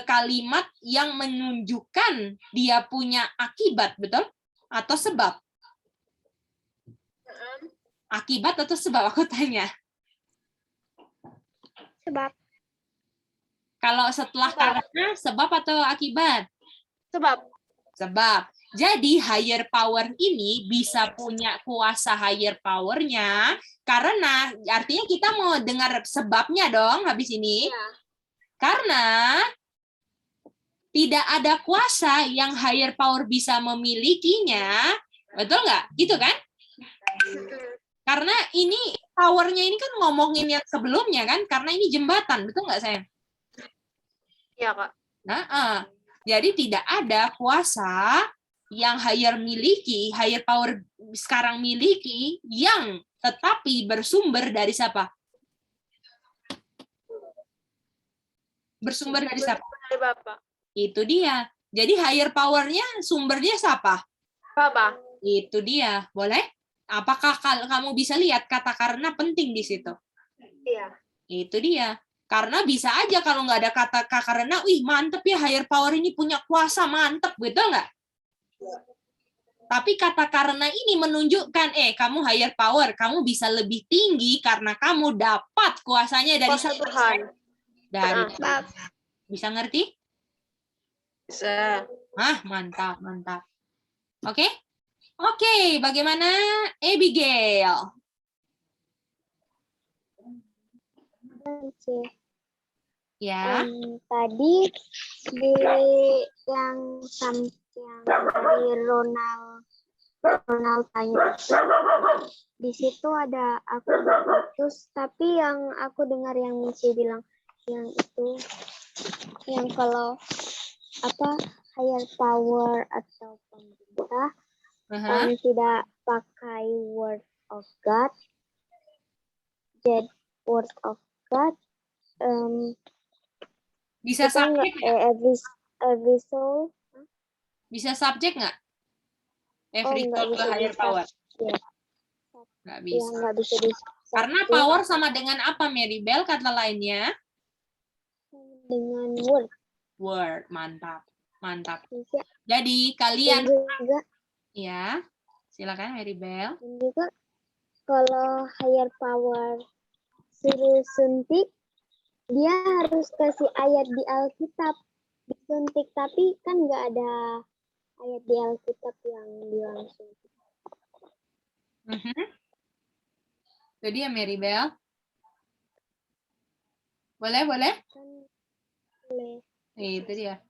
kalimat yang menunjukkan dia punya akibat, betul? Atau sebab? Akibat atau sebab, aku tanya. Sebab. Kalau setelah karena, sebab atau akibat? Sebab. Sebab. Jadi higher power ini bisa punya kuasa higher power-nya karena artinya kita mau dengar sebabnya dong habis ini. Ya. Karena tidak ada kuasa yang higher power bisa memilikinya. Betul nggak? Gitu kan? Karena ini powernya ini kan ngomongin yang sebelumnya kan? Karena ini jembatan. Betul nggak, sayang? Iya, Kak. Nah, jadi tidak ada kuasa yang higher power sekarang miliki, yang tetapi bersumber dari siapa? Bersumber dari siapa? Dari Bapak. Itu dia. Jadi higher power-nya sumbernya siapa? Bapak. Itu dia. Boleh? Apakah kamu bisa lihat kata karena penting di situ? Iya. Itu dia. Karena bisa aja kalau nggak ada kata karena, wih mantep ya higher power ini punya kuasa, mantep, betul nggak? Tapi kata karena ini menunjukkan, kamu higher power, kamu bisa lebih tinggi karena kamu dapat kuasanya dari Tuhan. Dari Tuhan. Bisa ngerti? Bisa. Mantap, mantap. Oke? Oke, bagaimana Abigail? Ya. Tadi di yang dari Ronald tanya, di situ ada aku putus, tapi yang aku dengar yang Michi bilang yang itu, yang kalau apa higher power atau pemerintah tidak pakai word of God, jadi word of God bisa subjek every soul. Bisa subjek nggak? Every soul ke higher power. Nggak bisa. Ya, nggak bisa Karena power sama dengan apa, Mary Bell, kata lainnya? Dengan word. Word, mantap. Mantap. Bisa. Jadi kalian juga, ya, silakan Mary Bell. Dan juga kalau higher power suruh suntik, dia harus kasih ayat di Alkitab disuntik, tapi kan nggak ada ayat di Alkitab yang bilang suntik. Jadi ya Mary Bell. Boleh, boleh? Boleh. Itu dia.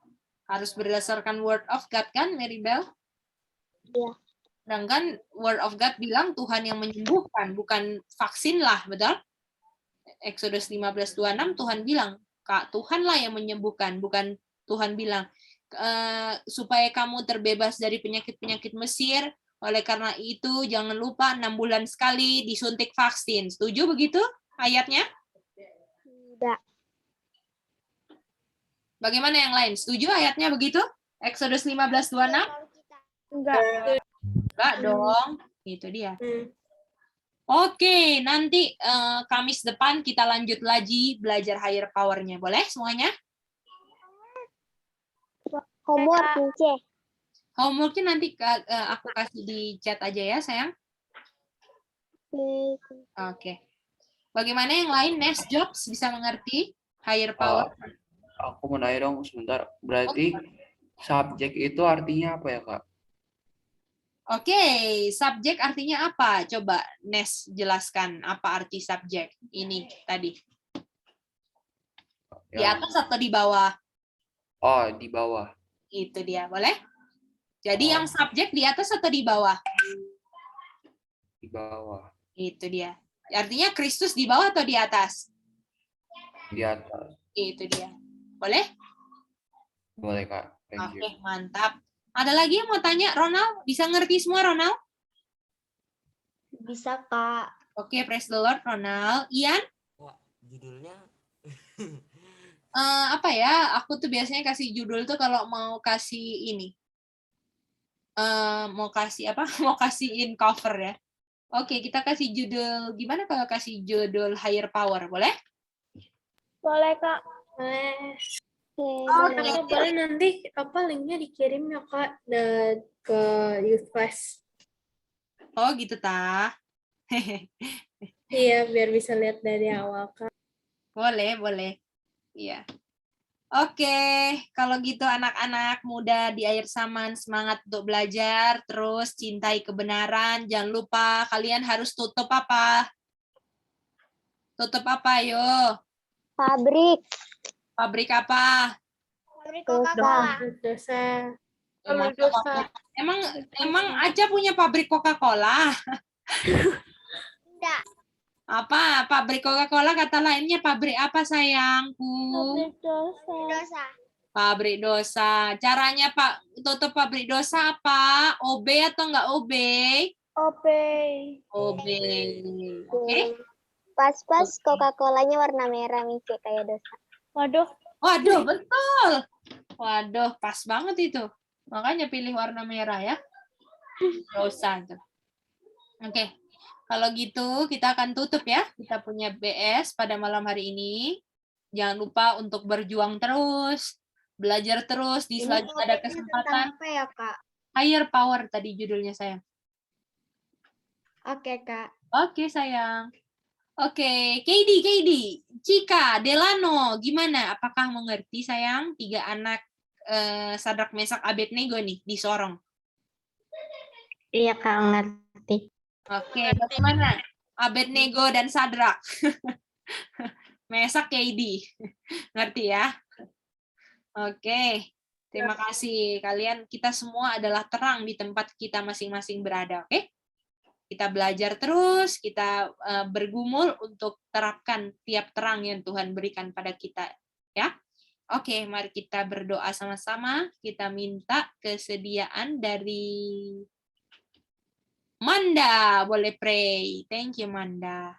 Harus berdasarkan word of God kan, Maribel? Iya. Sedangkan word of God bilang Tuhan yang menyembuhkan, bukan vaksin lah, betul? Exodus 15:26 Tuhan bilang, Kak, Tuhanlah yang menyembuhkan, bukan Tuhan bilang supaya kamu terbebas dari penyakit-penyakit Mesir. Oleh karena itu, jangan lupa 6 bulan sekali disuntik vaksin. Setuju begitu ayatnya? Tidak. Bagaimana yang lain? Setuju ayatnya begitu? Exodus 15:26? Enggak. Enggak dong. Itu dia. Oke, nanti Kamis depan kita lanjut lagi belajar higher power-nya. Boleh semuanya? Homework, Mice. Homework-nya nanti aku kasih di chat aja ya, sayang. Oke. Bagaimana yang lain? Next Jobs bisa mengerti higher power? Aku mau nanya dong sebentar. Berarti subjek itu artinya apa ya, Kak? Oke, subjek artinya apa? Coba Nes jelaskan apa arti subjek ini tadi. Di atas atau di bawah? Oh, di bawah. Itu dia, boleh? Jadi yang subjek di atas atau di bawah? Di bawah. Itu dia. Artinya Kristus di bawah atau di atas? Di atas. Itu dia. Boleh? Boleh, Kak. Thank you. Oke, mantap. Ada lagi yang mau tanya, Ronald? Bisa ngerti semua, Ronald? Bisa, Kak. Oke, praise the Lord, Ronald. Ian? Wah, judulnya Apa ya? Aku tuh biasanya kasih judul tuh kalau mau kasih ini. Mau kasih apa? Mau kasihin cover ya. Oke, kita kasih judul. Gimana kalau kasih judul higher power? Boleh? Boleh, Kak. Boleh. Boleh. Boleh nanti linknya dikirim ya Kak ke Youth Class. Oh gitu tah. Iya, biar bisa lihat dari awal Kak. Boleh, boleh. Iya. Oke, kalau gitu anak-anak muda di akhir zaman semangat untuk belajar, terus cintai kebenaran. Jangan lupa kalian harus tutup apa? Tutup apa, yo? Pabrik. Pabrik apa? Pabrik Coca-Cola. Dosa. Emang Aca punya pabrik Coca-Cola? Tidak. Apa? Pabrik Coca-Cola kata lainnya pabrik apa sayangku? Pabrik dosa. Pabrik dosa. Caranya Pak tutup pabrik dosa apa? OB atau enggak OB? OB. OB. Oke. Pas-pas Coca-Colanya warna merah, Mice, kayak dosa. Waduh. Waduh, betul. Waduh, pas banget itu. Makanya pilih warna merah ya. Dosa tuh. Oke. Kalau gitu kita akan tutup ya. Kita punya BS pada malam hari ini. Jangan lupa untuk berjuang terus, belajar terus di selanjutnya ada kesempatan. Apa ya, Kak? Higher power tadi judulnya sayang. Oke, Kak. Oke sayang. Oke, KD, Cika, Delano, gimana? Apakah mengerti sayang? 3 anak Sadrak Mesak Abednego nih di Sorong. Iya, Kak, ngerti. Oke, bagaimana? Abednego dan Sadrak. Mesak KD. Ngerti ya? Oke. Terima kasih kalian. Kita semua adalah terang di tempat kita masing-masing berada, oke? Kita belajar terus, kita bergumul untuk terapkan tiap terang yang Tuhan berikan pada kita, ya. Oke, mari kita berdoa sama-sama. Kita minta kesediaan dari Manda. Boleh pray. Thank you, Manda.